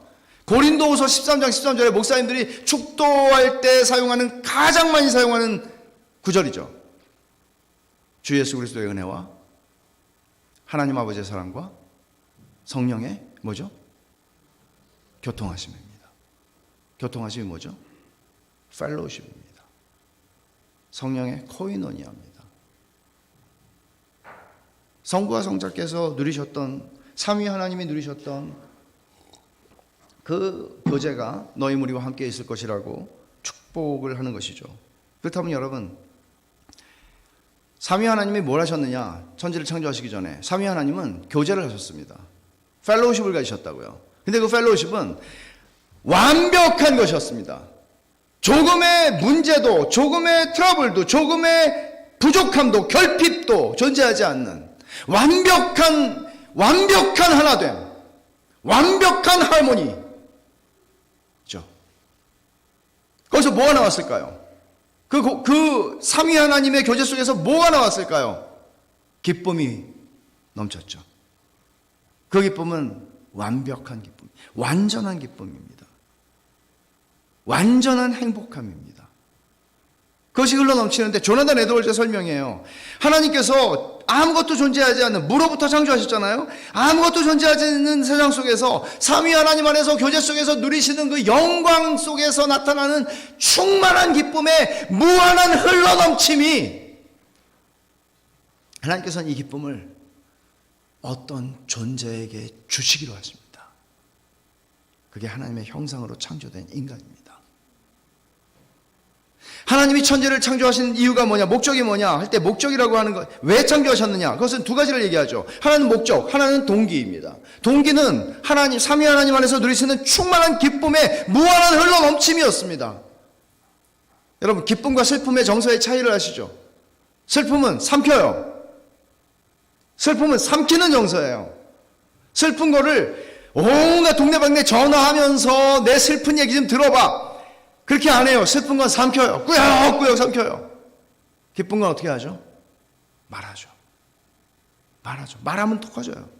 고린도후서 13장 13절에 목사님들이 축도할 때 사용하는 가장 많이 사용하는 구절이죠. 주 예수 그리스도의 은혜와 하나님 아버지의 사랑과 성령의 뭐죠? 교통하심입니다. 교통하심이 뭐죠? 펠로우십입니다. 성령의 코이노니아입니다. 성부와 성자께서 누리셨던, 삼위 하나님이 누리셨던 그 교제가 너희 무리와 함께 있을 것이라고 축복을 하는 것이죠. 그렇다면 여러분, 삼위 하나님이 뭘 하셨느냐? 천지를 창조하시기 전에 삼위 하나님은 교제를 하셨습니다. 펠로우십을 가지셨다고요. 근데 그 펠로우십은 완벽한 것이었습니다. 조금의 문제도, 조금의 트러블도, 조금의 부족함도, 결핍도 존재하지 않는 완벽한 하나됨, 완벽한 하모니죠. 거기서 뭐가 나왔을까요? 그 삼위 하나님의 교제 속에서 뭐가 나왔을까요? 기쁨이 넘쳤죠. 그 기쁨은 완벽한 기쁨, 완전한 기쁨입니다. 완전한 행복함입니다. 그것이 흘러넘치는데 조나단 에드월즈 설명해요. 하나님께서 아무것도 존재하지 않는, 무로부터 창조하셨잖아요. 아무것도 존재하지 않는 세상 속에서 삼위 하나님 안에서 교제 속에서 누리시는 그 영광 속에서 나타나는 충만한 기쁨의 무한한 흘러넘침이, 하나님께서는 이 기쁨을 어떤 존재에게 주시기로 하십니다. 그게 하나님의 형상으로 창조된 인간입니다. 하나님이 천지를 창조하신 이유가 뭐냐, 목적이 뭐냐 할 때, 목적이라고 하는 것, 왜 창조하셨느냐, 그것은 두 가지를 얘기하죠. 하나는 목적, 하나는 동기입니다. 동기는 하나님, 삼위 하나님 안에서 누리시는 충만한 기쁨의 무한한 흘러넘침이었습니다. 여러분, 기쁨과 슬픔의 정서의 차이를 아시죠? 슬픔은 삼켜요. 슬픔은 삼키는 정서예요. 슬픈 거를 온갖 동네방네 전화하면서 내 슬픈 얘기 좀 들어봐, 그렇게 안 해요. 슬픈 건 삼켜요. 꾸역꾸역 삼켜요. 기쁜 건 어떻게 하죠? 말하죠. 말하면 톡 커져요.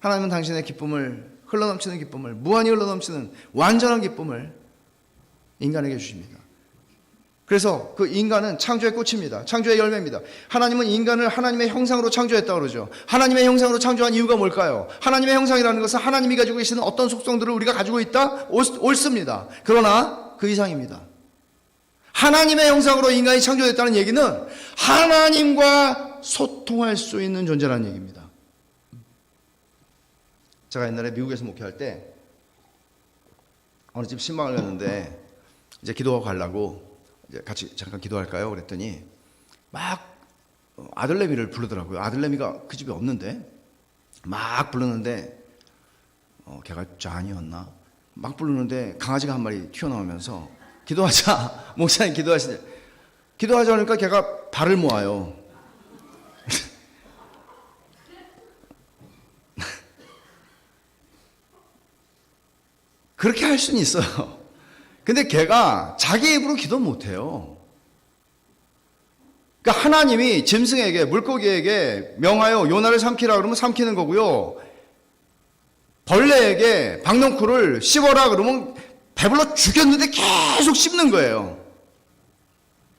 하나님은 당신의 기쁨을, 흘러넘치는 기쁨을, 무한히 흘러넘치는 완전한 기쁨을 인간에게 주십니다. 그래서 그 인간은 창조의 꽃입니다. 창조의 열매입니다. 하나님은 인간을 하나님의 형상으로 창조했다고 그러죠. 하나님의 형상으로 창조한 이유가 뭘까요? 하나님의 형상이라는 것은 하나님이 가지고 계시는 어떤 속성들을 우리가 가지고 있다? 옳습니다. 그러나 그 이상입니다. 하나님의 형상으로 인간이 창조됐다는 얘기는 하나님과 소통할 수 있는 존재라는 얘기입니다. 제가 옛날에 미국에서 목회할 때 어느 집 신방을 갔는데 이제 기도하고 가려고 같이 잠깐 기도할까요? 그랬더니 막 아들내미를 부르더라고요. 아들내미가 그 집에 없는데 막 부르는데 걔가 짠이었나? 막 부르는데 강아지가 한 마리 튀어나오면서 기도하자, 목사님 기도하시네. 기도하자 하니까 걔가 발을 모아요. 그렇게 할 수는 있어요. 근데 걔가 자기 입으로 기도 못해요. 그러니까 하나님이 짐승에게, 물고기에게 명하여 요나를 삼키라 그러면 삼키는 거고요. 벌레에게 박넝쿨을 씹어라 그러면 배불러 죽였는데 계속 씹는 거예요.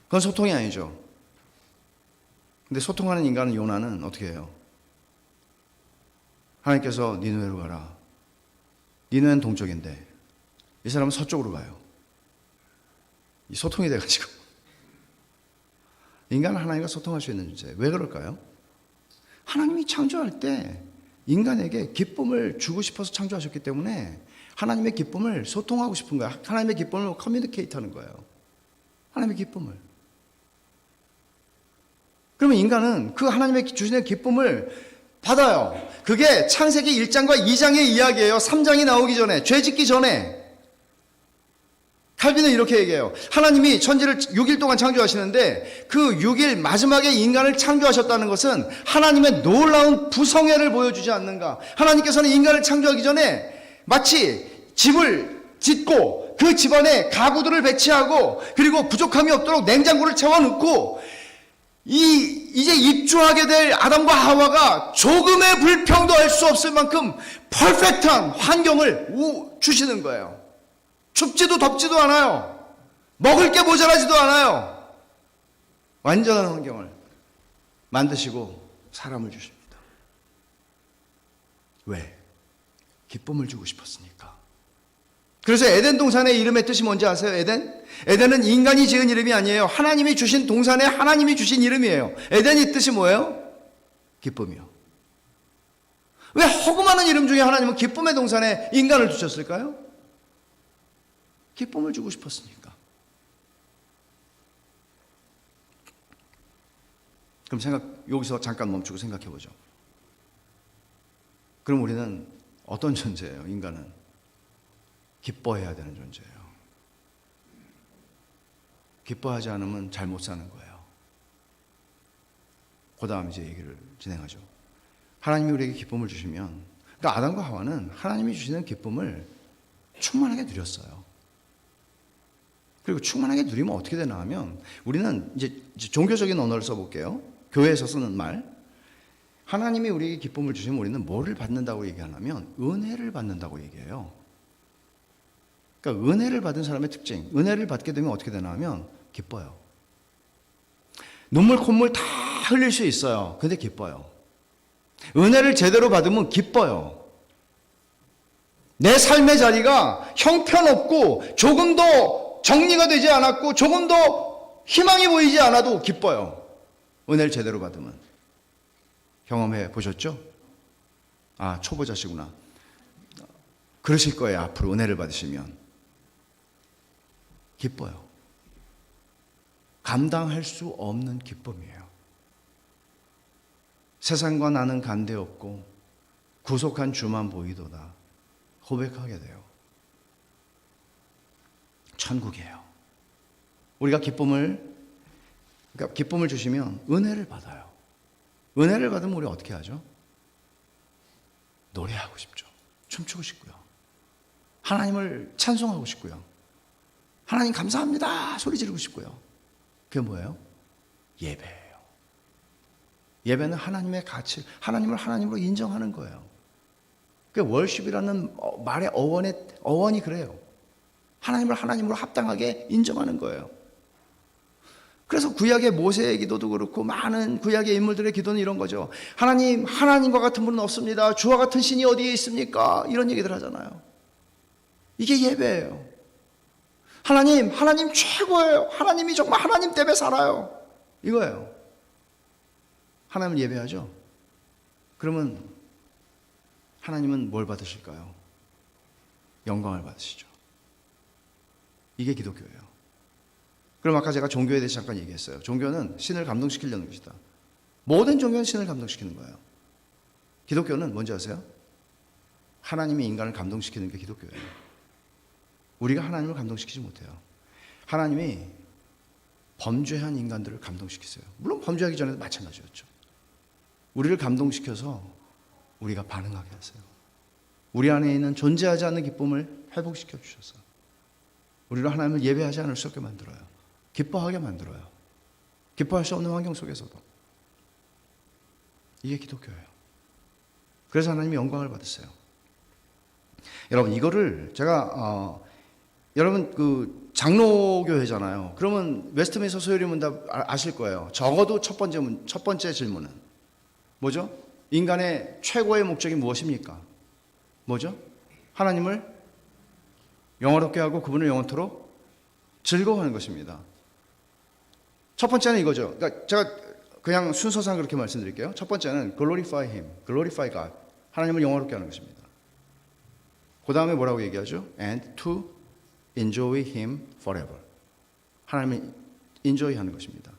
그건 소통이 아니죠. 근데 소통하는 인간은, 요나는 어떻게 해요? 하나님께서 니느웨로 가라. 니느웨는 동쪽인데 이 사람은 서쪽으로 가요. 이 소통이 돼가지고 인간은 하나님과 소통할 수 있는 존재. 왜 그럴까요? 하나님이 창조할 때 인간에게 기쁨을 주고 싶어서 창조하셨기 때문에 하나님의 기쁨을 소통하고 싶은 거야. 하나님의 기쁨을 커뮤니케이트 하는 거예요. 하나님의 기쁨을. 그러면 인간은 그 하나님의 주시는 기쁨을 받아요. 그게 창세기 1장과 2장의 이야기예요. 3장이 나오기 전에, 죄 짓기 전에. 칼빈은 이렇게 얘기해요. 하나님이 천지를 6일 동안 창조하시는데 그 6일 마지막에 인간을 창조하셨다는 것은 하나님의 놀라운 부성애를 보여주지 않는가. 하나님께서는 인간을 창조하기 전에 마치 집을 짓고 그 집안에 가구들을 배치하고 그리고 부족함이 없도록 냉장고를 채워놓고 이제 입주하게 될 아담과 하와가 조금의 불평도 할 수 없을 만큼 퍼펙트한 환경을 주시는 거예요. 춥지도 덥지도 않아요. 먹을 게 모자라지도 않아요. 완전한 환경을 만드시고 사람을 주십니다. 왜? 기쁨을 주고 싶었으니까. 그래서 에덴 동산의 이름의 뜻이 뭔지 아세요? 에덴? 에덴은 인간이 지은 이름이 아니에요. 하나님이 주신 동산에 하나님이 주신 이름이에요. 에덴의 뜻이 뭐예요? 기쁨이요. 왜 허구많은 이름 중에 하나님은 기쁨의 동산에 인간을 두셨을까요? 기쁨을 주고 싶었으니까. 그럼 여기서 잠깐 멈추고 생각해 보죠. 그럼 우리는 어떤 존재예요? 인간은 기뻐해야 되는 존재예요. 기뻐하지 않으면 잘 못 사는 거예요. 그 다음 이제 얘기를 진행하죠. 하나님이 우리에게 기쁨을 주시면, 그러니까 아담과 하와는 하나님이 주시는 기쁨을 충만하게 누렸어요. 그리고 충만하게 누리면 어떻게 되나 하면, 우리는 이제 종교적인 언어를 써볼게요. 교회에서 쓰는 말. 하나님이 우리에게 기쁨을 주시면 우리는 뭐를 받는다고 얘기하냐면 은혜를 받는다고 얘기해요. 그러니까 은혜를 받은 사람의 특징, 은혜를 받게 되면 어떻게 되나 하면 기뻐요. 눈물 콧물 다 흘릴 수 있어요. 근데 기뻐요. 은혜를 제대로 받으면 기뻐요. 내 삶의 자리가 형편없고 조금 더 정리가 되지 않았고 조금 더 희망이 보이지 않아도 기뻐요. 은혜를 제대로 받으면. 경험해 보셨죠? 아, 초보자시구나. 그러실 거예요. 앞으로 은혜를 받으시면. 기뻐요. 감당할 수 없는 기쁨이에요. 세상과 나는 간대없고 구속한 주만 보이도다 고백하게 돼요. 천국이에요. 우리가 기쁨을 주시면 은혜를 받아요. 은혜를 받으면 우리 어떻게 하죠? 노래하고 싶죠. 춤추고 싶고요. 하나님을 찬송하고 싶고요. 하나님 감사합니다 소리 지르고 싶고요. 그게 뭐예요? 예배예요. 예배는 하나님의 가치, 하나님을 하나님으로 인정하는 거예요. 그 월십이라는 말의 어원이 그래요. 하나님을 하나님으로 합당하게 인정하는 거예요. 그래서 구약의 모세의 기도도 그렇고 많은 구약의 인물들의 기도는 이런 거죠. 하나님, 하나님과 같은 분은 없습니다. 주와 같은 신이 어디에 있습니까? 이런 얘기들 하잖아요. 이게 예배예요. 하나님 최고예요. 하나님이 정말 하나님 때문에 살아요. 이거예요. 하나님을 예배하죠. 그러면 하나님은 뭘 받으실까요? 영광을 받으시죠. 이게 기독교예요. 그럼 아까 제가 종교에 대해서 잠깐 얘기했어요. 종교는 신을 감동시키려는 것이다. 모든 종교는 신을 감동시키는 거예요. 기독교는 뭔지 아세요? 하나님이 인간을 감동시키는 게 기독교예요. 우리가 하나님을 감동시키지 못해요. 하나님이 범죄한 인간들을 감동시키세요. 물론 범죄하기 전에도 마찬가지였죠. 우리를 감동시켜서 우리가 반응하게 하세요. 우리 안에 있는 존재하지 않는 기쁨을 회복시켜 주셔서 우리를 하나님을 예배하지 않을 수 없게 만들어요. 기뻐하게 만들어요. 기뻐할 수 없는 환경 속에서도. 이게 기독교예요. 그래서 하나님이 영광을 받으세요. 여러분 이거를 제가 여러분 그 장로교회잖아요. 그러면 웨스트민스터 소요리 문답 아실 거예요. 적어도 첫 번째 질문은 뭐죠? 인간의 최고의 목적이 무엇입니까? 뭐죠? 하나님을 영화롭게 하고 그분을 영원토록 즐거워하는 것입니다. 첫 번째는 이거죠. 그러니까 제가 그냥 순서상 그렇게 말씀드릴게요. 첫 번째는 glorify him, glorify God. 하나님을 영화롭게 하는 것입니다. 그 다음에 뭐라고 얘기하죠? And to enjoy him forever. 하나님을 enjoy 하는 것입니다.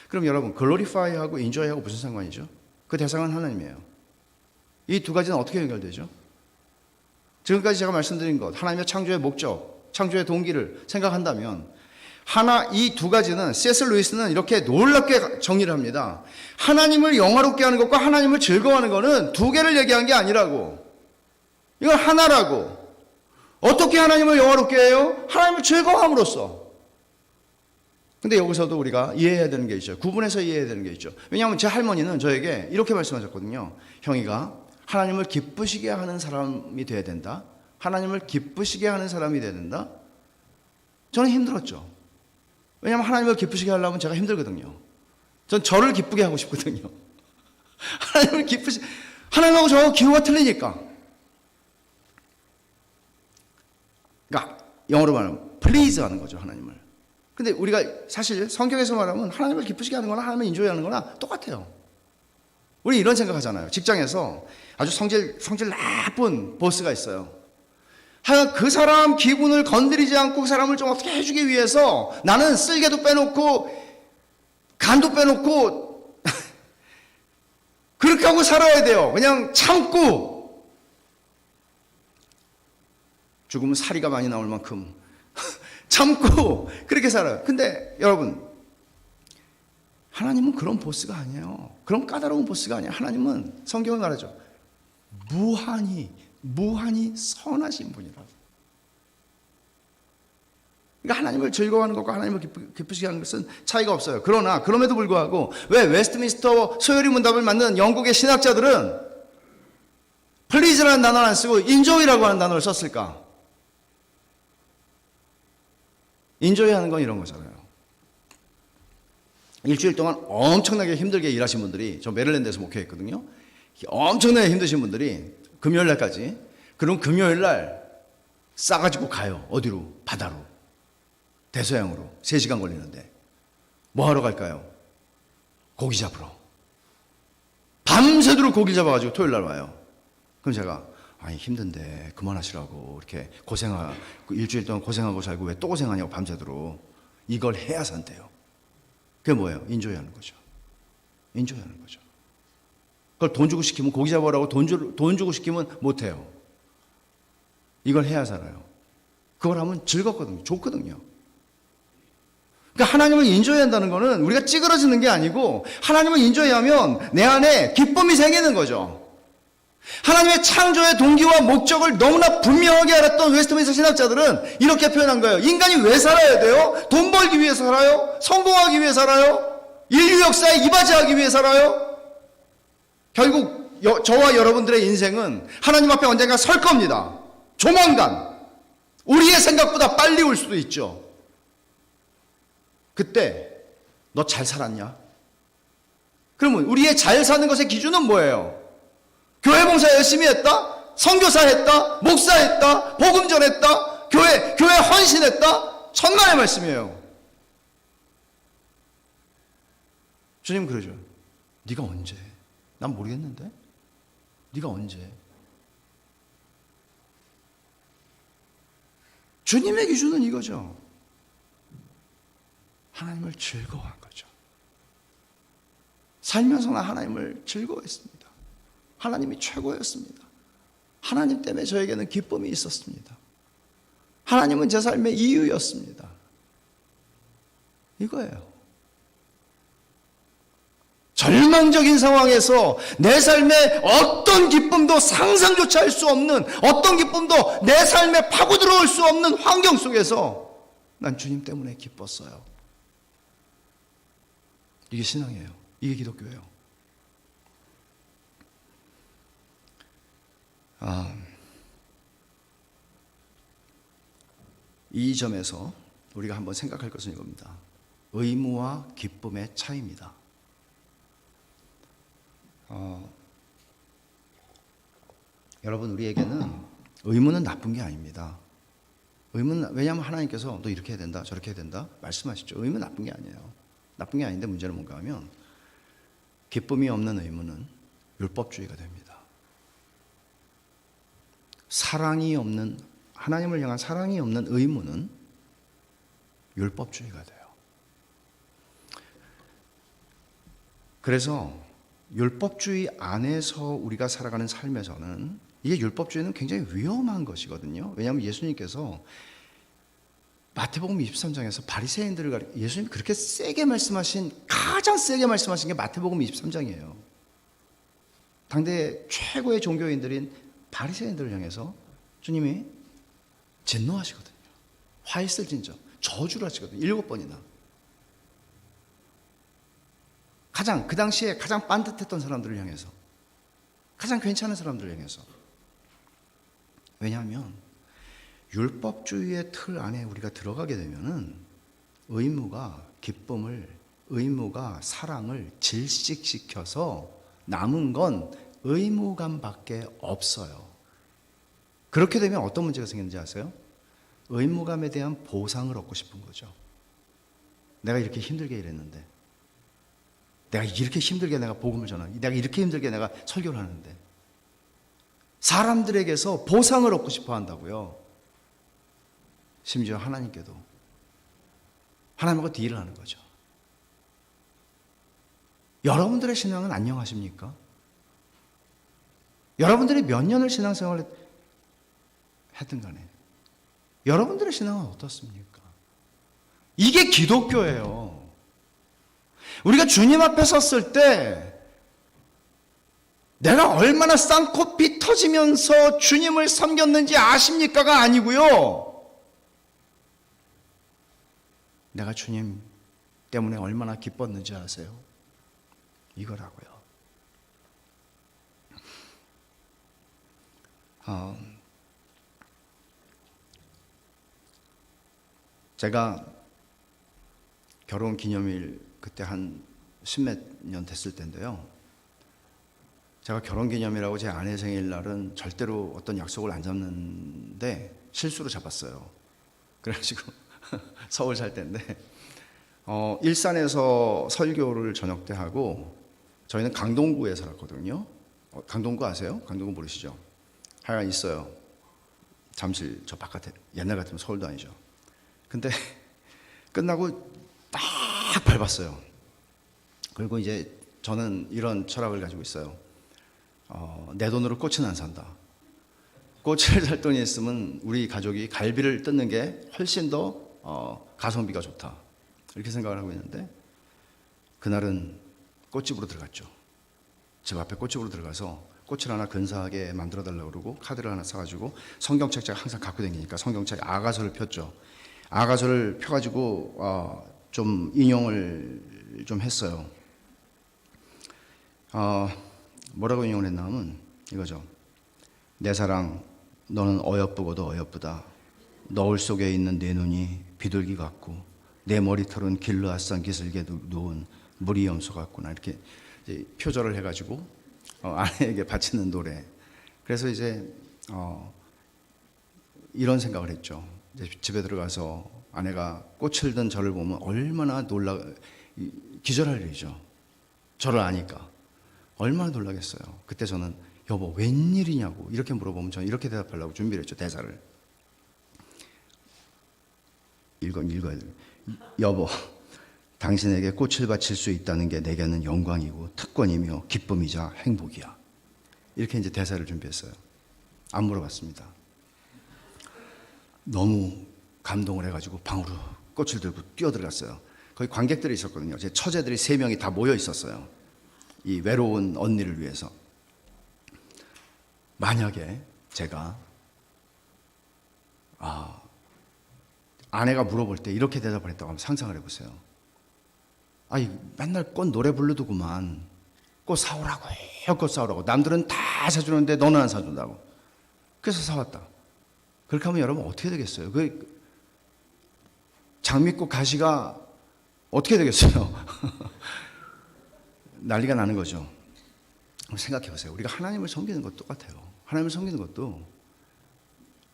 그럼 여러분 glorify하고 enjoy하고 무슨 상관이죠? 그 대상은 하나님이에요. 이 두 가지는 어떻게 연결되죠? 지금까지 제가 말씀드린 것, 하나님의 창조의 목적, 창조의 동기를 생각한다면 이 두 가지는 C.S. 루이스는 이렇게 놀랍게 정리를 합니다. 하나님을 영화롭게 하는 것과 하나님을 즐거워하는 것은 두 개를 얘기한 게 아니라고. 이건 하나라고. 어떻게 하나님을 영화롭게 해요? 하나님을 즐거워함으로써. 근데 여기서도 우리가 이해해야 되는 게 있죠. 구분해서 이해해야 되는 게 있죠. 왜냐하면 제 할머니는 저에게 이렇게 말씀하셨거든요. 형이가 하나님을 기쁘시게 하는 사람이 돼야 된다. 하나님을 기쁘시게 하는 사람이 돼야 된다. 저는 힘들었죠. 왜냐하면 하나님을 기쁘시게 하려면 제가 힘들거든요. 전 저를 기쁘게 하고 싶거든요. 하나님하고 저하고 기호가 틀리니까. 그러니까 영어로 말하면 please 하는 거죠, 하나님을. 근데 우리가 사실 성경에서 말하면 하나님을 기쁘시게 하는 거나 하나님을 인조하는 거나 똑같아요. 우리 이런 생각하잖아요. 직장에서 아주 성질 나쁜 보스가 있어요. 하여간 그 사람 기분을 건드리지 않고 그 사람을 좀 어떻게 해주기 위해서 나는 쓸개도 빼놓고 간도 빼놓고 그렇게 하고 살아야 돼요. 그냥 참고. 죽으면 사리가 많이 나올 만큼 참고 그렇게 살아요. 근데 여러분, 하나님은 그런 보스가 아니에요. 그런 까다로운 보스가 아니에요. 하나님은 성경을 말하죠. 무한히 선하신 분이라고. 그러니까 하나님을 즐거워하는 것과 하나님을 기쁘시게 하는 것은 차이가 없어요. 그러나 그럼에도 불구하고 왜 웨스트민스터 소요리 문답을 만든 영국의 신학자들은 please라는 단어를 안 쓰고 enjoy라고 하는 단어를 썼을까? enjoy 하는 건 이런 거잖아요. 일주일 동안 엄청나게 힘들게 일하신 분들이, 저 메릴랜드에서 목회했거든요. 엄청나게 힘드신 분들이 금요일 날까지, 그럼 금요일 날 싸가지고 가요. 어디로? 바다로. 대서양으로. 3시간 걸리는데. 뭐 하러 갈까요? 고기 잡으러. 밤새도록 고기 잡아가지고 토요일 날 와요. 그럼 제가, 아니 힘든데 그만하시라고, 이렇게 일주일 동안 고생하고 살고 왜 또 고생하냐고 밤새도록. 이걸 해야 산대요. 그게 뭐예요? 인조이하는 거죠. 인조이하는 거죠. 그걸 돈 주고 시키면, 고기 잡으라고 돈 주고 시키면 못해요. 이걸 해야 살아요. 그걸 하면 즐겁거든요. 좋거든요. 그러니까 하나님을 인조해야 한다는 거는 우리가 찌그러지는 게 아니고, 하나님을 인조해하면 내 안에 기쁨이 생기는 거죠. 하나님의 창조의 동기와 목적을 너무나 분명하게 알았던 웨스트민스터 신학자들은 이렇게 표현한 거예요. 인간이 왜 살아야 돼요? 돈 벌기 위해 살아요? 성공하기 위해 살아요? 인류 역사에 이바지하기 위해 살아요? 결국 저와 여러분들의 인생은 하나님 앞에 언젠가 설 겁니다. 조만간. 우리의 생각보다 빨리 올 수도 있죠. 그때 너 잘 살았냐? 그러면 우리의 잘 사는 것의 기준은 뭐예요? 교회 봉사 열심히 했다? 선교사 했다? 목사 했다? 복음 전했다? 교회 헌신했다? 천만의 말씀이에요. 주님 그러죠. 네가 언제? 난 모르겠는데? 네가 언제? 주님의 기준은 이거죠. 하나님을 즐거워한 거죠. 살면서 나 하나님을 즐거워했습니다. 하나님이 최고였습니다. 하나님 때문에 저에게는 기쁨이 있었습니다. 하나님은 제 삶의 이유였습니다. 이거예요. 절망적인 상황에서 내 삶에 어떤 기쁨도 상상조차 할 수 없는, 어떤 기쁨도 내 삶에 파고 들어올 수 없는 환경 속에서 난 주님 때문에 기뻤어요. 이게 신앙이에요. 이게 기독교예요. 이 점에서 우리가 한번 생각할 것은 이겁니다. 의무와 기쁨의 차이입니다. 여러분, 우리에게는 의무는 나쁜 게 아닙니다. 의무는, 왜냐하면 하나님께서 너 이렇게 해야 된다, 저렇게 해야 된다 말씀하시죠. 의무는 나쁜 게 아니에요. 나쁜 게 아닌데 문제는 뭔가 하면, 기쁨이 없는 의무는 율법주의가 됩니다. 사랑이 없는, 하나님을 향한 사랑이 없는 의무는 율법주의가 돼요. 그래서 율법주의 안에서 우리가 살아가는 삶에서는, 이게 율법주의는 굉장히 위험한 것이거든요. 왜냐하면 예수님께서 마태복음 23장에서 바리새인들을 예수님이 그렇게 세게 말씀하신, 가장 세게 말씀하신 게 마태복음 23장이에요. 당대 최고의 종교인들인 바리새인들을 향해서 주님이 진노하시거든요. 화 있을 진저, 저주를 하시거든요. 7번이나. 그 당시에 가장 반듯했던 사람들을 향해서, 가장 괜찮은 사람들을 향해서. 왜냐하면 율법주의의 틀 안에 우리가 들어가게 되면은 의무가 기쁨을, 의무가 사랑을 질식시켜서 남은 건 의무감밖에 없어요. 그렇게 되면 어떤 문제가 생기는지 아세요? 의무감에 대한 보상을 얻고 싶은 거죠. 내가 이렇게 힘들게 일했는데, 내가 이렇게 힘들게 내가 복음을 전하고, 내가 이렇게 힘들게 내가 설교를 하는데, 사람들에게서 보상을 얻고 싶어 한다고요. 심지어 하나님께도. 하나님하고 딜을 하는 거죠. 여러분들의 신앙은 안녕하십니까? 여러분들이 몇 년을 신앙생활을 했든 간에 여러분들의 신앙은 어떻습니까? 이게 기독교예요. 우리가 주님 앞에 섰을 때 내가 얼마나 쌍코피 터지면서 주님을 섬겼는지 아십니까가 아니고요. 내가 주님 때문에 얼마나 기뻤는지 아세요? 이거라고요. 제가 결혼 기념일 그때 한 십몇 년 됐을 때인데요. 제가 결혼 기념일하고 제 아내 생일날은 절대로 어떤 약속을 안 잡는데 실수로 잡았어요. 그래가지고 서울 살 때인데 일산에서 설교를 저녁 때 하고 저희는 강동구에 살았거든요. 강동구 아세요? 강동구 모르시죠? 하여간 있어요. 잠실 저 바깥에. 옛날 같으면 서울도 아니죠. 근데 끝나고 딱 밟았어요. 그리고 이제 저는 이런 철학을 가지고 있어요. 내 돈으로 꽃은 안 산다. 꽃을 살 돈이 있으면 우리 가족이 갈비를 뜯는 게 훨씬 더 가성비가 좋다. 이렇게 생각을 하고 있는데 그날은 꽃집으로 들어갔죠. 집 앞에 꽃집으로 들어가서 꽃을 하나 근사하게 만들어 달라고 그러고 카드를 하나 사가지고 성경책 제가 항상 갖고 다니니까 성경책 아가서를 폈죠. 아가서를 펴가지고 좀 인용을 좀 했어요. 뭐라고 인용을 했냐면 이거죠. 내 사랑, 너는 어여쁘고도 어여쁘다. 너울 속에 있는 내 눈이 비둘기 같고 내 머리털은 길르앗산 기슭에 누운 무리염소 같구나. 이렇게 이제 표절을 해가지고 아내에게 바치는 노래. 그래서 이제 이런 생각을 했죠. 이제 집에 들어가서 아내가 꽃을 든 저를 보면 얼마나 기절할 일이죠. 저를 아니까 얼마나 놀라겠어요. 그때 저는 여보 웬일이냐고 이렇게 물어보면 저는 이렇게 대답하려고 준비를 했죠. 대사를 읽어야 돼요. 여보, 당신에게 꽃을 바칠 수 있다는 게 내게는 영광이고 특권이며 기쁨이자 행복이야. 이렇게 이제 대사를 준비했어요. 안 물어봤습니다. 너무 감동을 해가지고 방으로 꽃을 들고 뛰어들어갔어요. 거기 관객들이 있었거든요. 제 처제들이 3명이 다 모여 있었어요. 이 외로운 언니를 위해서. 만약에 제가 아내가 물어볼 때 이렇게 대답을 했다고 하면 상상을 해보세요. 아니 맨날 꽃 노래 부르더구만. 꽃 사오라고 해요. 꽃 사오라고. 남들은 다 사주는데 너는 안 사준다고. 그래서 사왔다. 그렇게 하면 여러분 어떻게 되겠어요? 그 장미꽃 가시가 어떻게 되겠어요? 난리가 나는 거죠. 생각해 보세요. 우리가 하나님을 섬기는 것도 똑같아요. 하나님을 섬기는 것도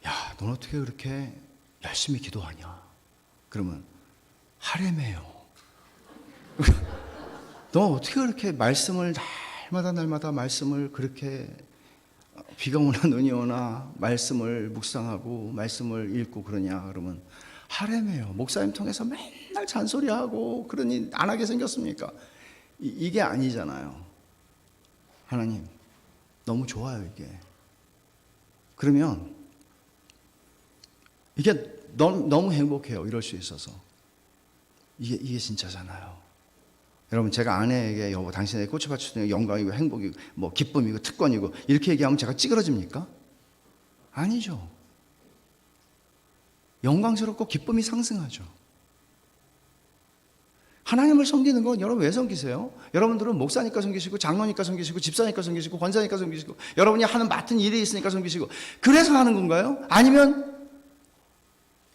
야, 넌 어떻게 그렇게 열심히 기도하냐? 그러면 하래매요. 너 어떻게 그렇게 말씀을 날마다 말씀을 그렇게 비가 오나 눈이 오나 말씀을 묵상하고 말씀을 읽고 그러냐? 그러면 하래매요. 목사님 통해서 맨날 잔소리하고 그러니 안 하게 생겼습니까? 이게 아니잖아요. 하나님 너무 좋아요 이게. 그러면 이게 너무 행복해요. 이럴 수 있어서. 이게 진짜잖아요. 여러분 제가 아내에게 여보 당신에게 꽃을 바치는 영광이고 행복이고 뭐 기쁨이고 특권이고 이렇게 얘기하면 제가 찌그러집니까? 아니죠. 영광스럽고 기쁨이 상승하죠. 하나님을 섬기는 건 여러분 왜 섬기세요? 여러분들은 목사니까 섬기시고 장로니까 섬기시고 집사니까 섬기시고 권사니까 섬기시고 여러분이 하는 맡은 일이 있으니까 섬기시고 그래서 하는 건가요? 아니면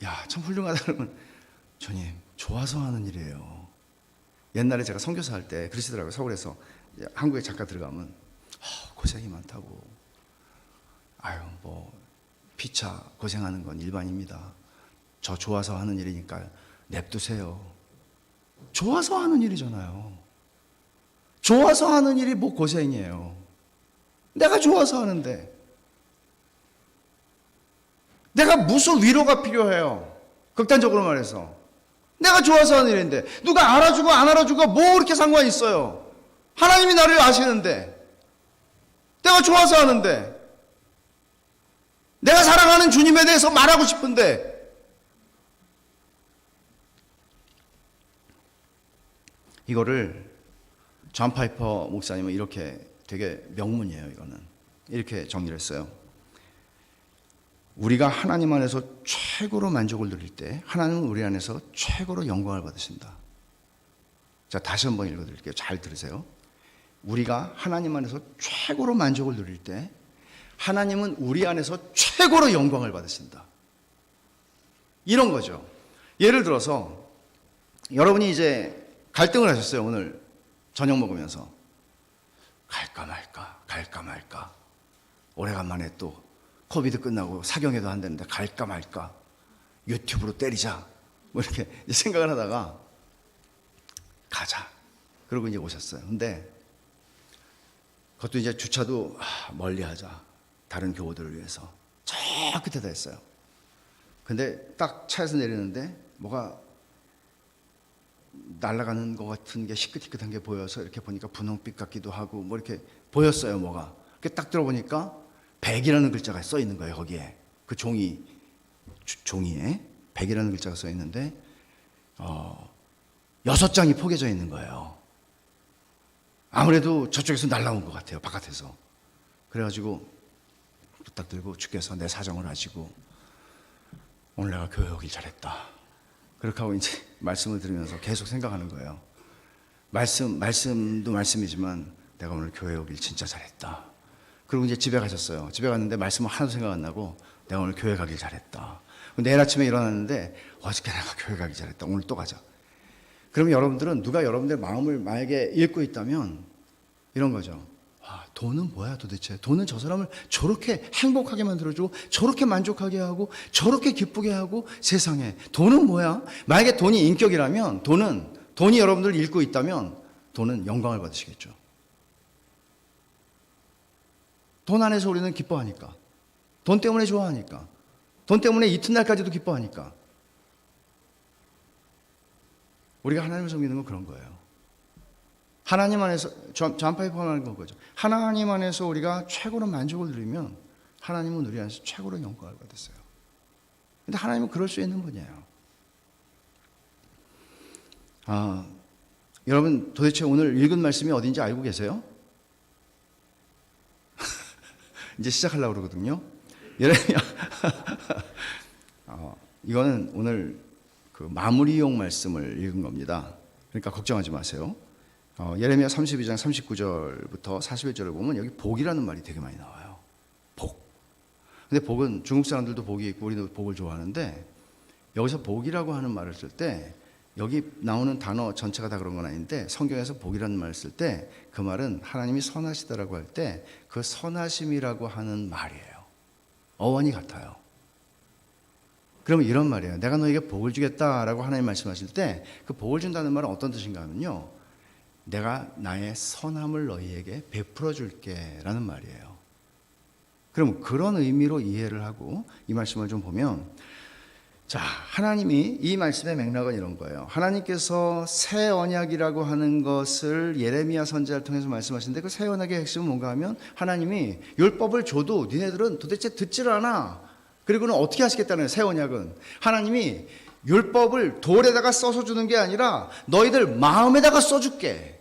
야, 참 훌륭하다 그러면 주님 좋아서 하는 일이에요. 옛날에 제가 선교사 할 때 그러시더라고요. 서울에서 한국에 잠깐 들어가면 고생이 많다고. 아유 뭐 피차 고생하는 건 일반입니다. 저 좋아서 하는 일이니까 냅두세요. 좋아서 하는 일이잖아요. 좋아서 하는 일이 뭐 고생이에요. 내가 좋아서 하는데. 내가 무슨 위로가 필요해요. 극단적으로 말해서. 내가 좋아서 하는 일인데 누가 알아주고 안 알아주고 뭐 그렇게 상관이 있어요. 하나님이 나를 아시는데 내가 좋아서 하는데 내가 사랑하는 주님에 대해서 말하고 싶은데 이거를 존 파이퍼 목사님은 이렇게 되게 명문이에요. 이거는 이렇게 정리를 했어요. 우리가 하나님 안에서 최고로 만족을 누릴 때 하나님은 우리 안에서 최고로 영광을 받으신다. 자, 다시 한번 읽어드릴게요. 잘 들으세요. 우리가 하나님 안에서 최고로 만족을 누릴 때 하나님은 우리 안에서 최고로 영광을 받으신다. 이런 거죠. 예를 들어서 여러분이 이제 갈등을 하셨어요. 오늘 저녁 먹으면서 갈까 말까 오래간만에 또 코비드 끝나고 사경회도 한다는데 갈까 말까 유튜브로 때리자 뭐 이렇게 생각을 하다가 가자 그러고 이제 오셨어요. 근데 그것도 이제 주차도 멀리 하자 다른 교우들을 위해서 저 끝에다 했어요. 근데 딱 차에서 내리는데 뭐가 날아가는 것 같은 게 희끗희끗한 게 보여서 이렇게 보니까 분홍빛 같기도 하고 뭐 이렇게 보였어요. 뭐가 이렇게 딱 들어보니까 100이라는 글자가 써 있는 거예요. 거기에 그 종이에 100이라는 글자가 써 있는데 6장이 포개져 있는 거예요. 아무래도 저쪽에서 날라온 것 같아요. 바깥에서. 그래가지고 딱 들고 주께서 내 사정을 아시고 오늘 내가 교회 오길 잘했다. 그렇게 하고 이제 말씀을 들으면서 계속 생각하는 거예요. 말씀도 말씀이지만 내가 오늘 교회 오길 진짜 잘했다. 그리고 이제 집에 가셨어요. 집에 갔는데 말씀은 하나도 생각 안 나고 내가 오늘 교회 가길 잘했다. 내일 아침에 일어났는데 어저께 내가 교회 가길 잘했다. 오늘 또 가자. 그러면 여러분들은 누가 여러분들 마음을 만약에 읽고 있다면 이런 거죠. 돈은 뭐야 도대체? 돈은 저 사람을 저렇게 행복하게 만들어주고 저렇게 만족하게 하고 저렇게 기쁘게 하고 세상에 돈은 뭐야? 만약에 돈이 인격이라면 돈이 여러분들 읽고 있다면 돈은 영광을 받으시겠죠. 돈 안에서 우리는 기뻐하니까. 돈 때문에 좋아하니까. 돈 때문에 이튿날까지도 기뻐하니까. 우리가 하나님을 섬기는 건 그런 거예요. 하나님 안에서, 존 파이퍼가 말하는 거죠. 하나님 안에서 우리가 최고로 만족을 누리면 하나님은 우리 안에서 최고로 영광을 받으세요. 근데 하나님은 그럴 수 있는 분이에요. 여러분 도대체 오늘 읽은 말씀이 어딘지 알고 계세요? 이제 시작하려고 그러거든요. 예레미야. 이거는 오늘 그 마무리용 말씀을 읽은 겁니다. 그러니까 걱정하지 마세요. 예레미야 32장 39절부터 41절을 보면 여기 복이라는 말이 되게 많이 나와요. 복. 근데 복은 중국 사람들도 복이 있고 우리도 복을 좋아하는데 여기서 복이라고 하는 말을 쓸 때 여기 나오는 단어 전체가 다 그런 건 아닌데 성경에서 복이라는 말을 쓸 때 그 말은 하나님이 선하시다라고 할 때 그 선하심이라고 하는 말이에요. 어원이 같아요. 그러면 이런 말이에요. 내가 너에게 복을 주겠다라고 하나님 말씀하실 때 그 복을 준다는 말은 어떤 뜻인가 하면요. 내가 나의 선함을 너희에게 베풀어 줄게 라는 말이에요. 그럼 그런 의미로 이해를 하고 이 말씀을 좀 보면 자, 하나님이 이 말씀의 맥락은 이런 거예요. 하나님께서 새 언약이라고 하는 것을 예레미야 선지자를 통해서 말씀하시는데 그 새 언약의 핵심은 뭔가 하면 하나님이 율법을 줘도 니네들은 도대체 듣지를 않아. 그리고는 어떻게 하시겠다는 새 언약은 하나님이 율법을 돌에다가 써서 주는 게 아니라 너희들 마음에다가 써줄게.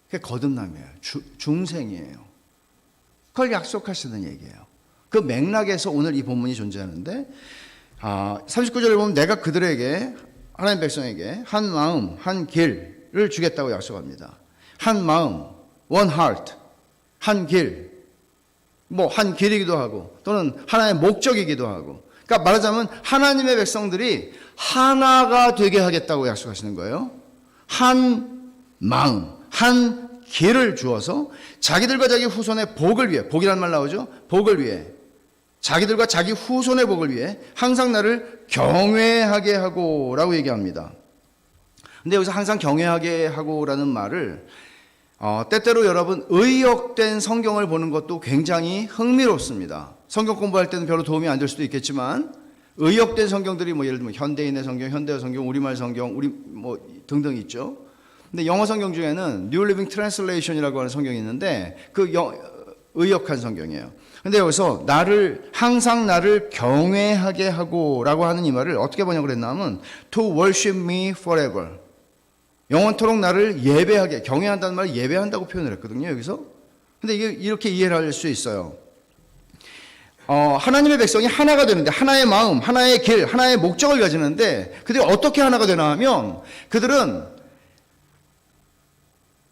그게 거듭남이에요. 중생이에요. 그걸 약속하시는 얘기예요. 그 맥락에서 오늘 이 본문이 존재하는데 39절에 보면 내가 그들에게 하나님 백성에게 한 마음 한 길을 주겠다고 약속합니다. 한 마음 one heart 한 길 뭐 한 길이기도 하고 또는 하나의 목적이기도 하고 그러니까 말하자면 하나님의 백성들이 하나가 되게 하겠다고 약속하시는 거예요. 한 마음 한 길을 주어서 자기들과 자기 후손의 복을 위해 복이라는 말 나오죠. 복을 위해 자기들과 자기 후손의 복을 위해 항상 나를 경외하게 하고 라고 얘기합니다. 근데 여기서 항상 경외하게 하고라는 말을 때때로 여러분 의역된 성경을 보는 것도 굉장히 흥미롭습니다. 성경 공부할 때는 별로 도움이 안 될 수도 있겠지만 의역된 성경들이 뭐 예를 들면 현대인의 성경, 현대어 성경, 우리말 성경, 우리 뭐 등등 있죠. 근데 영어 성경 중에는 New Living Translation이라고 하는 성경이 있는데 그 의역한 성경이에요. 근데 여기서 항상 나를 경외하게 하고라고 하는 이 말을 어떻게 번역을 했나 하면 to worship me forever. 영원토록 나를 예배하게, 경외한다는 말을 예배한다고 표현을 했거든요, 여기서. 근데 이게 이렇게 이해를 할 수 있어요. 하나님의 백성이 하나가 되는데, 하나의 마음, 하나의 길, 하나의 목적을 가지는데, 그들이 어떻게 하나가 되나 하면, 그들은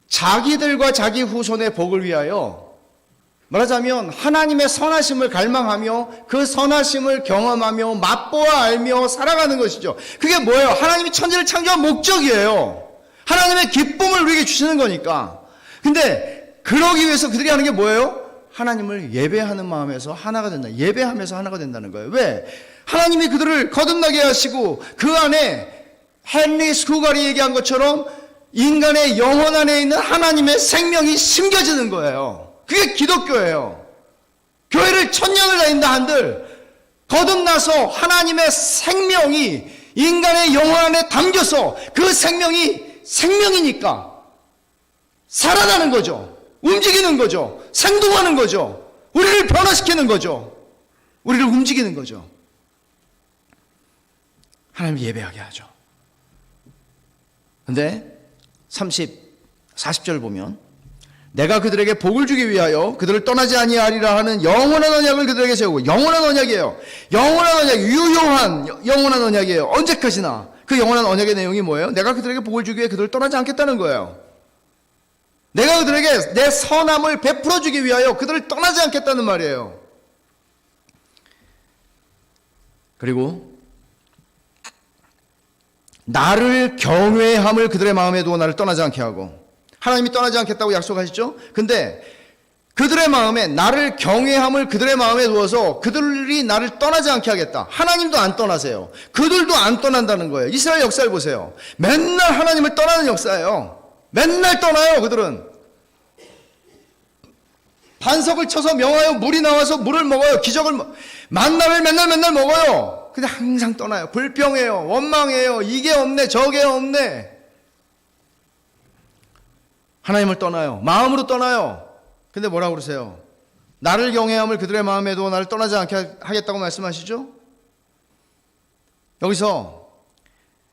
자기들과 자기 후손의 복을 위하여, 말하자면 하나님의 선하심을 갈망하며 그 선하심을 경험하며 맛보아 알며 살아가는 것이죠. 그게 뭐예요? 하나님이 천지를 창조한 목적이에요. 하나님의 기쁨을 우리에게 주시는 거니까. 근데 그러기 위해서 그들이 하는 게 뭐예요? 하나님을 예배하는 마음에서 하나가 된다. 예배하면서 하나가 된다는 거예요. 왜? 하나님이 그들을 거듭나게 하시고 그 안에 헨리 스쿠갈이 얘기한 것처럼 인간의 영혼 안에 있는 하나님의 생명이 심겨지는 거예요. 그게 기독교예요. 교회를 1000년을 다닌다 한들 거듭나서 하나님의 생명이 인간의 영혼 안에 담겨서 그 생명이 생명이니까 살아나는 거죠. 움직이는 거죠. 생동하는 거죠. 우리를 변화시키는 거죠. 우리를 움직이는 거죠. 하나님을 예배하게 하죠. 근데 40절 보면 내가 그들에게 복을 주기 위하여 그들을 떠나지 아니하리라 하는 영원한 언약을 그들에게 세우고, 영원한 언약이에요. 영원한 언약, 유효한 영원한 언약이에요. 언제까지나. 그 영원한 언약의 내용이 뭐예요? 내가 그들에게 복을 주기 위해 그들을 떠나지 않겠다는 거예요. 내가 그들에게 내 선함을 베풀어 주기 위하여 그들을 떠나지 않겠다는 말이에요. 그리고 나를 경외함을 그들의 마음에 두어 나를 떠나지 않게 하고, 하나님이 떠나지 않겠다고 약속하셨죠? 근데 그들의 마음에, 나를 경외함을 그들의 마음에 두어서 그들이 나를 떠나지 않게 하겠다. 하나님도 안 떠나세요. 그들도 안 떠난다는 거예요. 이스라엘 역사를 보세요. 맨날 하나님을 떠나는 역사예요. 맨날 떠나요, 그들은. 반석을 쳐서 명하여 물이 나와서 물을 먹어요. 만나를 맨날 먹어요. 근데 항상 떠나요. 불평해요. 원망해요. 이게 없네, 저게 없네. 하나님을 떠나요. 마음으로 떠나요. 근데 뭐라고 그러세요? 나를 경외함을 그들의 마음에 두어 나를 떠나지 않게 하겠다고 말씀하시죠? 여기서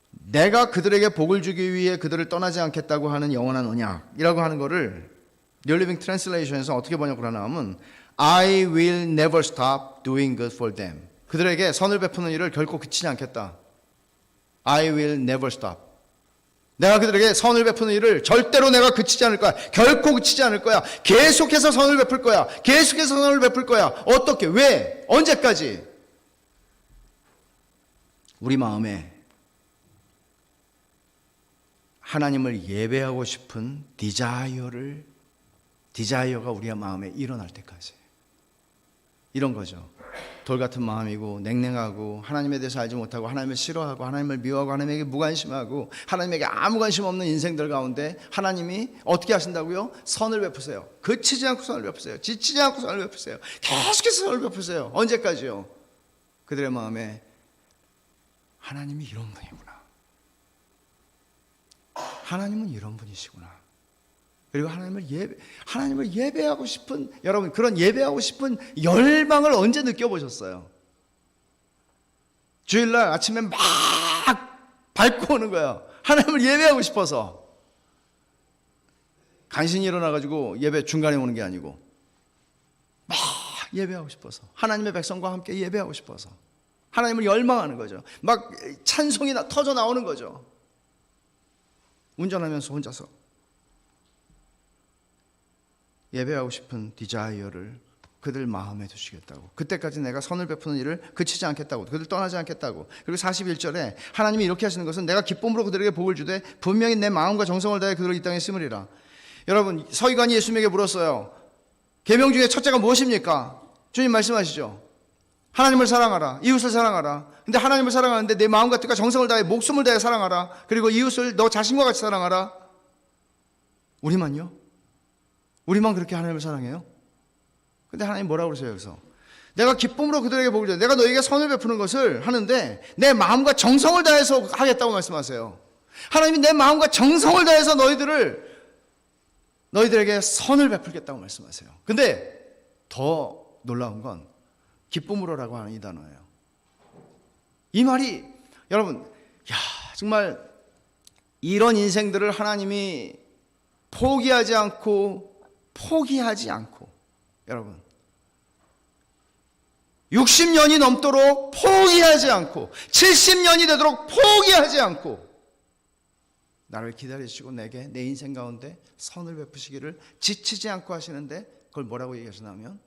내가 그들에게 복을 주기 위해 그들을 떠나지 않겠다고 하는 영원한 언약이라고 하는 거를 New Living Translation에서 어떻게 번역을 하나 하면 I will never stop doing good for them. 그들에게 선을 베푸는 일을 결코 그치지 않겠다. I will never stop. 내가 그들에게 선을 베푸는 일을 절대로 내가 그치지 않을 거야. 결코 그치지 않을 거야. 계속해서 선을 베풀 거야. 계속해서 선을 베풀 거야. 어떻게? 왜? 언제까지? 우리 마음에 하나님을 예배하고 싶은 디자이어가 우리 마음에 일어날 때까지. 이런 거죠. 돌 같은 마음이고 냉랭하고 하나님에 대해서 알지 못하고 하나님을 싫어하고 하나님을 미워하고 하나님에게 무관심하고 하나님에게 아무 관심 없는 인생들 가운데 하나님이 어떻게 하신다고요? 선을 베푸세요. 그치지 않고 선을 베푸세요. 지치지 않고 선을 베푸세요. 계속해서 선을 베푸세요. 언제까지요? 그들의 마음에 하나님이 이런 분이구나. 하나님은 이런 분이시구나. 그리고 하나님을 예배하고 싶은, 여러분, 그런 예배하고 싶은 열망을 언제 느껴보셨어요? 주일날 아침에 막 밟고 오는 거예요. 하나님을 예배하고 싶어서. 간신히 일어나가지고 예배 중간에 오는 게 아니고, 막 예배하고 싶어서. 하나님의 백성과 함께 예배하고 싶어서. 하나님을 열망하는 거죠. 막 찬송이 터져 나오는 거죠. 운전하면서 혼자서. 예배하고 싶은 디자이어를 그들 마음에 두시겠다고. 그때까지 내가 선을 베푸는 일을 그치지 않겠다고. 그들 떠나지 않겠다고. 그리고 41절에 하나님이 이렇게 하시는 것은 내가 기쁨으로 그들에게 복을 주되 분명히 내 마음과 정성을 다해 그들을 이 땅에 심으리라. 여러분, 서기관이 예수님에게 물었어요. 계명 중에 첫째가 무엇입니까? 주님 말씀하시죠. 하나님을 사랑하라. 이웃을 사랑하라. 근데 하나님을 사랑하는데 내 마음과 뜻과 정성을 다해 목숨을 다해 사랑하라. 그리고 이웃을 너 자신과 같이 사랑하라. 우리만요? 우리만 그렇게 하나님을 사랑해요? 근데 하나님 뭐라고 그러세요 여기서? 내가 기쁨으로 그들에게 복을 줘. 내가 너에게 선을 베푸는 것을 하는데 내 마음과 정성을 다해서 하겠다고 말씀하세요. 하나님이 내 마음과 정성을 다해서 너희들에게 선을 베풀겠다고 말씀하세요. 근데 더 놀라운 건 기쁨으로라고 하는 이 단어예요. 이 말이 여러분, 정말 이런 인생들을 하나님이 포기하지 않고 여러분 60년이 넘도록 포기하지 않고 70년이 되도록 포기하지 않고 나를 기다리시고 내게 내 인생 가운데 선을 베푸시기를 지치지 않고 하시는데 그걸 뭐라고 얘기하시냐면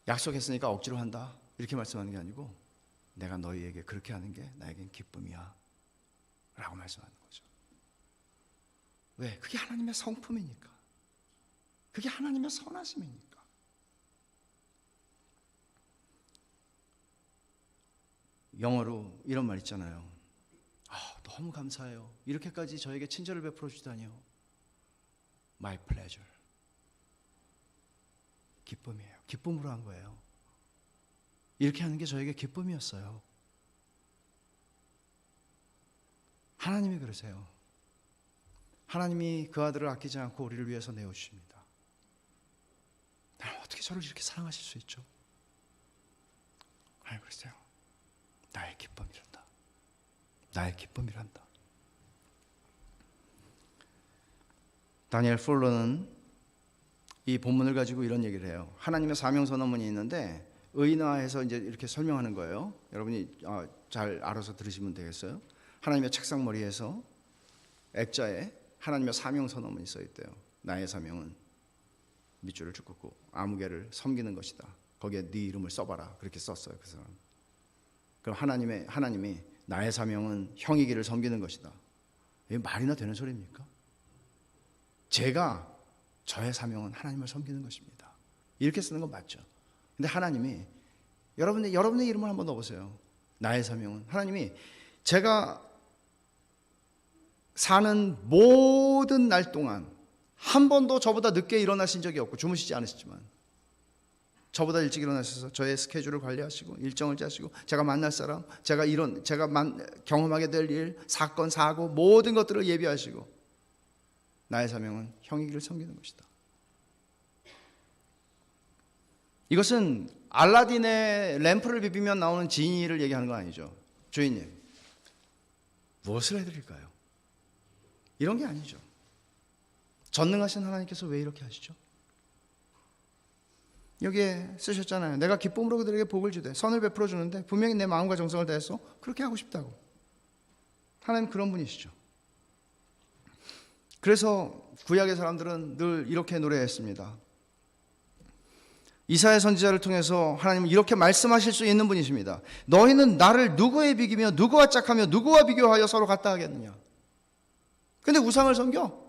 약속했으니까 억지로 한다 이렇게 말씀하는 게 아니고 내가 너희에게 그렇게 하는 게 나에겐 기쁨이야 라고 말씀하는 거죠. 왜? 그게 하나님의 성품이니까. 그게 하나님의 선하심이니까. 영어로 이런 말 있잖아요. 너무 감사해요. 이렇게까지 저에게 친절을 베풀어 주다니요. My pleasure. 기쁨이에요. 기쁨으로 한 거예요. 이렇게 하는 게 저에게 기쁨이었어요. 하나님이 그러세요. 하나님이 그 아들을 아끼지 않고 우리를 위해서 내어주십니다. 나는 어떻게 저를 이렇게 사랑하실 수 있죠? 하나님 그러세요. 나의 기쁨이란다. 나의 기쁨이란다. 다니엘 풀러는 이 본문을 가지고 이런 얘기를 해요. 하나님의 사명선언문이 있는데 의인화해서 이제 이렇게 설명하는 거예요. 여러분이 잘 알아서 들으시면 되겠어요. 하나님의 책상 머리에서 액자에 하나님의 사명선언문이 써 있대요. 나의 사명은 밑줄을 쭉 긋고 아무개를 섬기는 것이다. 거기에 네 이름을 써봐라. 그렇게 썼어요. 그 사람. 그럼 하나님이 나의 사명은 형이기를 섬기는 것이다. 이게 말이나 되는 소리입니까? 제가 저의 사명은 하나님을 섬기는 것입니다. 이렇게 쓰는 건 맞죠. 근데 하나님이 여러분의 이름을 한번 넣어보세요. 나의 사명은 하나님이 제가 사는 모든 날 동안 한 번도 저보다 늦게 일어나신 적이 없고 주무시지 않으시지만 저보다 일찍 일어나셔서 저의 스케줄을 관리하시고 일정을 짜시고 제가 만날 사람, 제가 경험하게 될 일, 사건, 사고 모든 것들을 예비하시고 나의 사명은 형이기를 섬기는 것이다. 이것은 알라딘의 램프를 비비면 나오는 지니를 얘기하는 건 아니죠. 주인님, 무엇을 해드릴까요? 이런 게 아니죠. 전능하신 하나님께서 왜 이렇게 하시죠? 여기에 쓰셨잖아요. 내가 기쁨으로 그들에게 복을 주되 선을 베풀어 주는데 분명히 내 마음과 정성을 다해서 그렇게 하고 싶다고. 하나님 그런 분이시죠. 그래서 구약의 사람들은 늘 이렇게 노래했습니다. 이사야 선지자를 통해서 하나님은 이렇게 말씀하실 수 있는 분이십니다. 너희는 나를 누구에 비기며 누구와 짝하며 누구와 비교하여 서로 같다 하겠느냐. 근데 우상을 섬겨?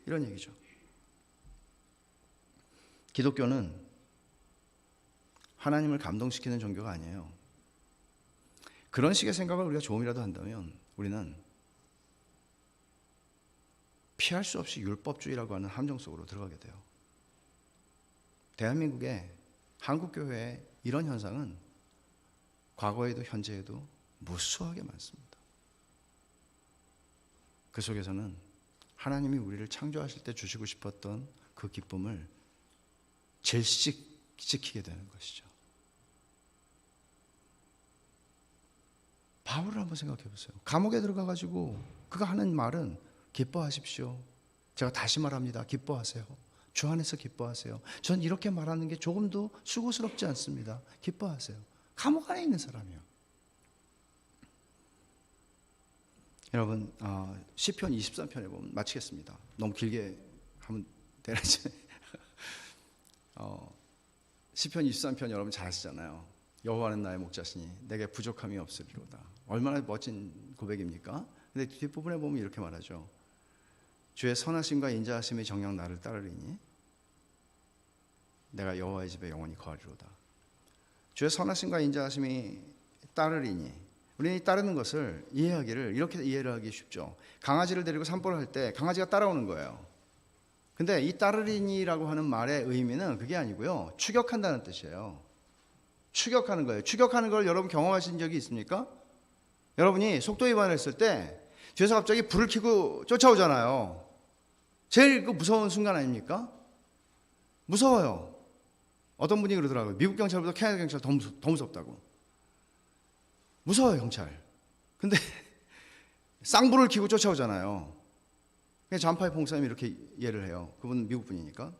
이런 얘기죠. 기독교는 하나님을 감동시키는 종교가 아니에요. 그런 식의 생각을 우리가 조금이라도 한다면 우리는 피할 수 없이 율법주의라고 하는 함정 속으로 들어가게 돼요. 대한민국의 한국교회의 이런 현상은 과거에도 현재에도 무수하게 많습니다. 그 속에서는 하나님이 우리를 창조하실 때 주시고 싶었던 그 기쁨을 질식시키게 되는 것이죠. 바울을 한번 생각해 보세요. 감옥에 들어가가지고 그가 하는 말은 기뻐하십시오. 제가 다시 말합니다. 기뻐하세요. 주 안에서 기뻐하세요. 전 이렇게 말하는 게 조금도 수고스럽지 않습니다. 기뻐하세요. 감옥 안에 있는 사람이요. 여러분 시편 23편에 보면 마치겠습니다. 너무 길게 하면 되는지 시편 23편 여러분 잘 아시잖아요. 여호와는 나의 목자시니 내게 부족함이 없으리로다. 얼마나 멋진 고백입니까? 근데 뒷부분에 보면 이렇게 말하죠. 주의 선하심과 인자하심이 정녕 나를 따르리니 내가 여호와의 집에 영원히 거하리로다. 주의 선하심과 인자하심이 따르리니, 우리는 따르는 것을 이해하기를 이렇게 이해를 하기 쉽죠. 강아지를 데리고 산보를 할 때 강아지가 따라오는 거예요. 근데 이 따르리니라고 하는 말의 의미는 그게 아니고요, 추격한다는 뜻이에요. 추격하는 거예요. 추격하는 걸 여러분 경험하신 적이 있습니까? 여러분이 속도 위반을 했을 때 뒤에서 갑자기 불을 켜고 쫓아오잖아요. 제일 그 무서운 순간 아닙니까? 무서워요. 어떤 분이 그러더라고요. 미국 경찰보다 캐나다 경찰 더 무섭다고. 무서워요, 경찰. 근데 쌍불을 켜고 쫓아오잖아요. 잔파의 봉사님이 이렇게 이해를 해요. 그분은 미국 분이니까.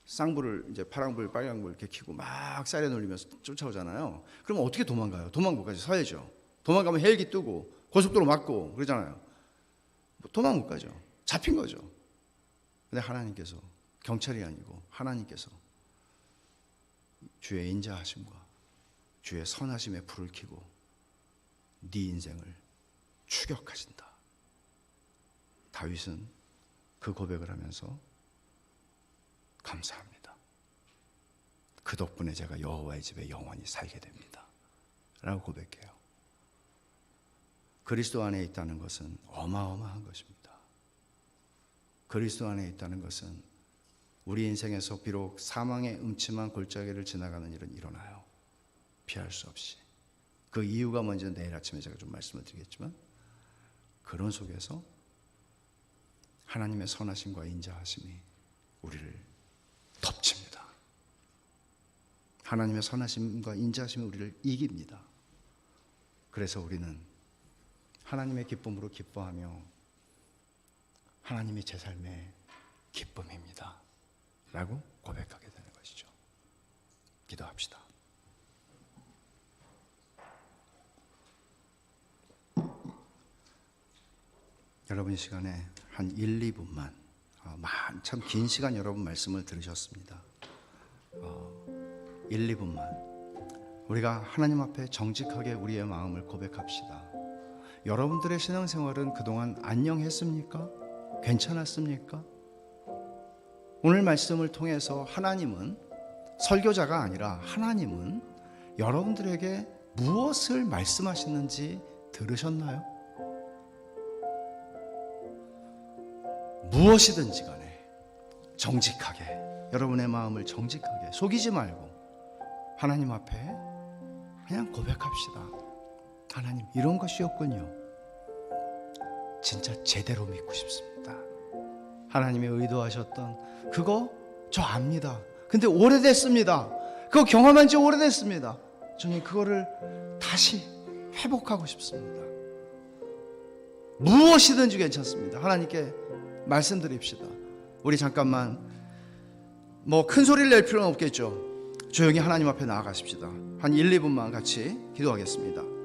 쌍불을 이제 파랑불, 빨강불 이렇게 켜고 막 사이렌 울리면서 쫓아오잖아요. 그럼 어떻게 도망가요? 도망 못 가죠. 서야죠. 도망가면 헬기 뜨고 고속도로 막고 그러잖아요. 도망 못 가죠. 잡힌 거죠. 근데 하나님께서, 경찰이 아니고 하나님께서 주의 인자하심과 주의 선하심에 불을 켜고 네 인생을 추격하신다. 다윗은 그 고백을 하면서 감사합니다. 그 덕분에 제가 여호와의 집에 영원히 살게 됩니다. 라고 고백해요. 그리스도 안에 있다는 것은 어마어마한 것입니다. 그리스도 안에 있다는 것은 우리 인생에서 비록 사망의 음침한 골짜기를 지나가는 일은 일어나요. 피할 수 없이. 그 이유가 뭔지는 내일 아침에 제가 좀 말씀을 드리겠지만, 그런 속에서 하나님의 선하심과 인자하심이 우리를 덮칩니다. 하나님의 선하심과 인자하심이 우리를 이깁니다. 그래서 우리는 하나님의 기쁨으로 기뻐하며 하나님이 제 삶의 기쁨입니다 라고 고백하게 되는 것이죠. 기도합시다. 여러분 이 시간에 한 1, 2분만, 참 긴 시간 여러분 말씀을 들으셨습니다. 1, 2분만 우리가 하나님 앞에 정직하게 우리의 마음을 고백합시다. 여러분들의 신앙생활은 그동안 안녕했습니까? 괜찮았습니까? 오늘 말씀을 통해서 하나님은, 설교자가 아니라 하나님은 여러분들에게 무엇을 말씀하시는지 들으셨나요? 무엇이든지 간에 정직하게, 여러분의 마음을 정직하게, 속이지 말고 하나님 앞에 그냥 고백합시다. 하나님, 이런 것이었군요. 진짜 제대로 믿고 싶습니다. 하나님이 의도하셨던 그거 저 압니다. 근데 오래됐습니다. 그거 경험한 지 오래됐습니다. 주님, 그거를 다시 회복하고 싶습니다. 무엇이든지 괜찮습니다. 하나님께 말씀드립시다. 우리 잠깐만 큰 소리를 낼 필요는 없겠죠. 조용히 하나님 앞에 나아가십시다. 한 1, 2분만 같이 기도하겠습니다.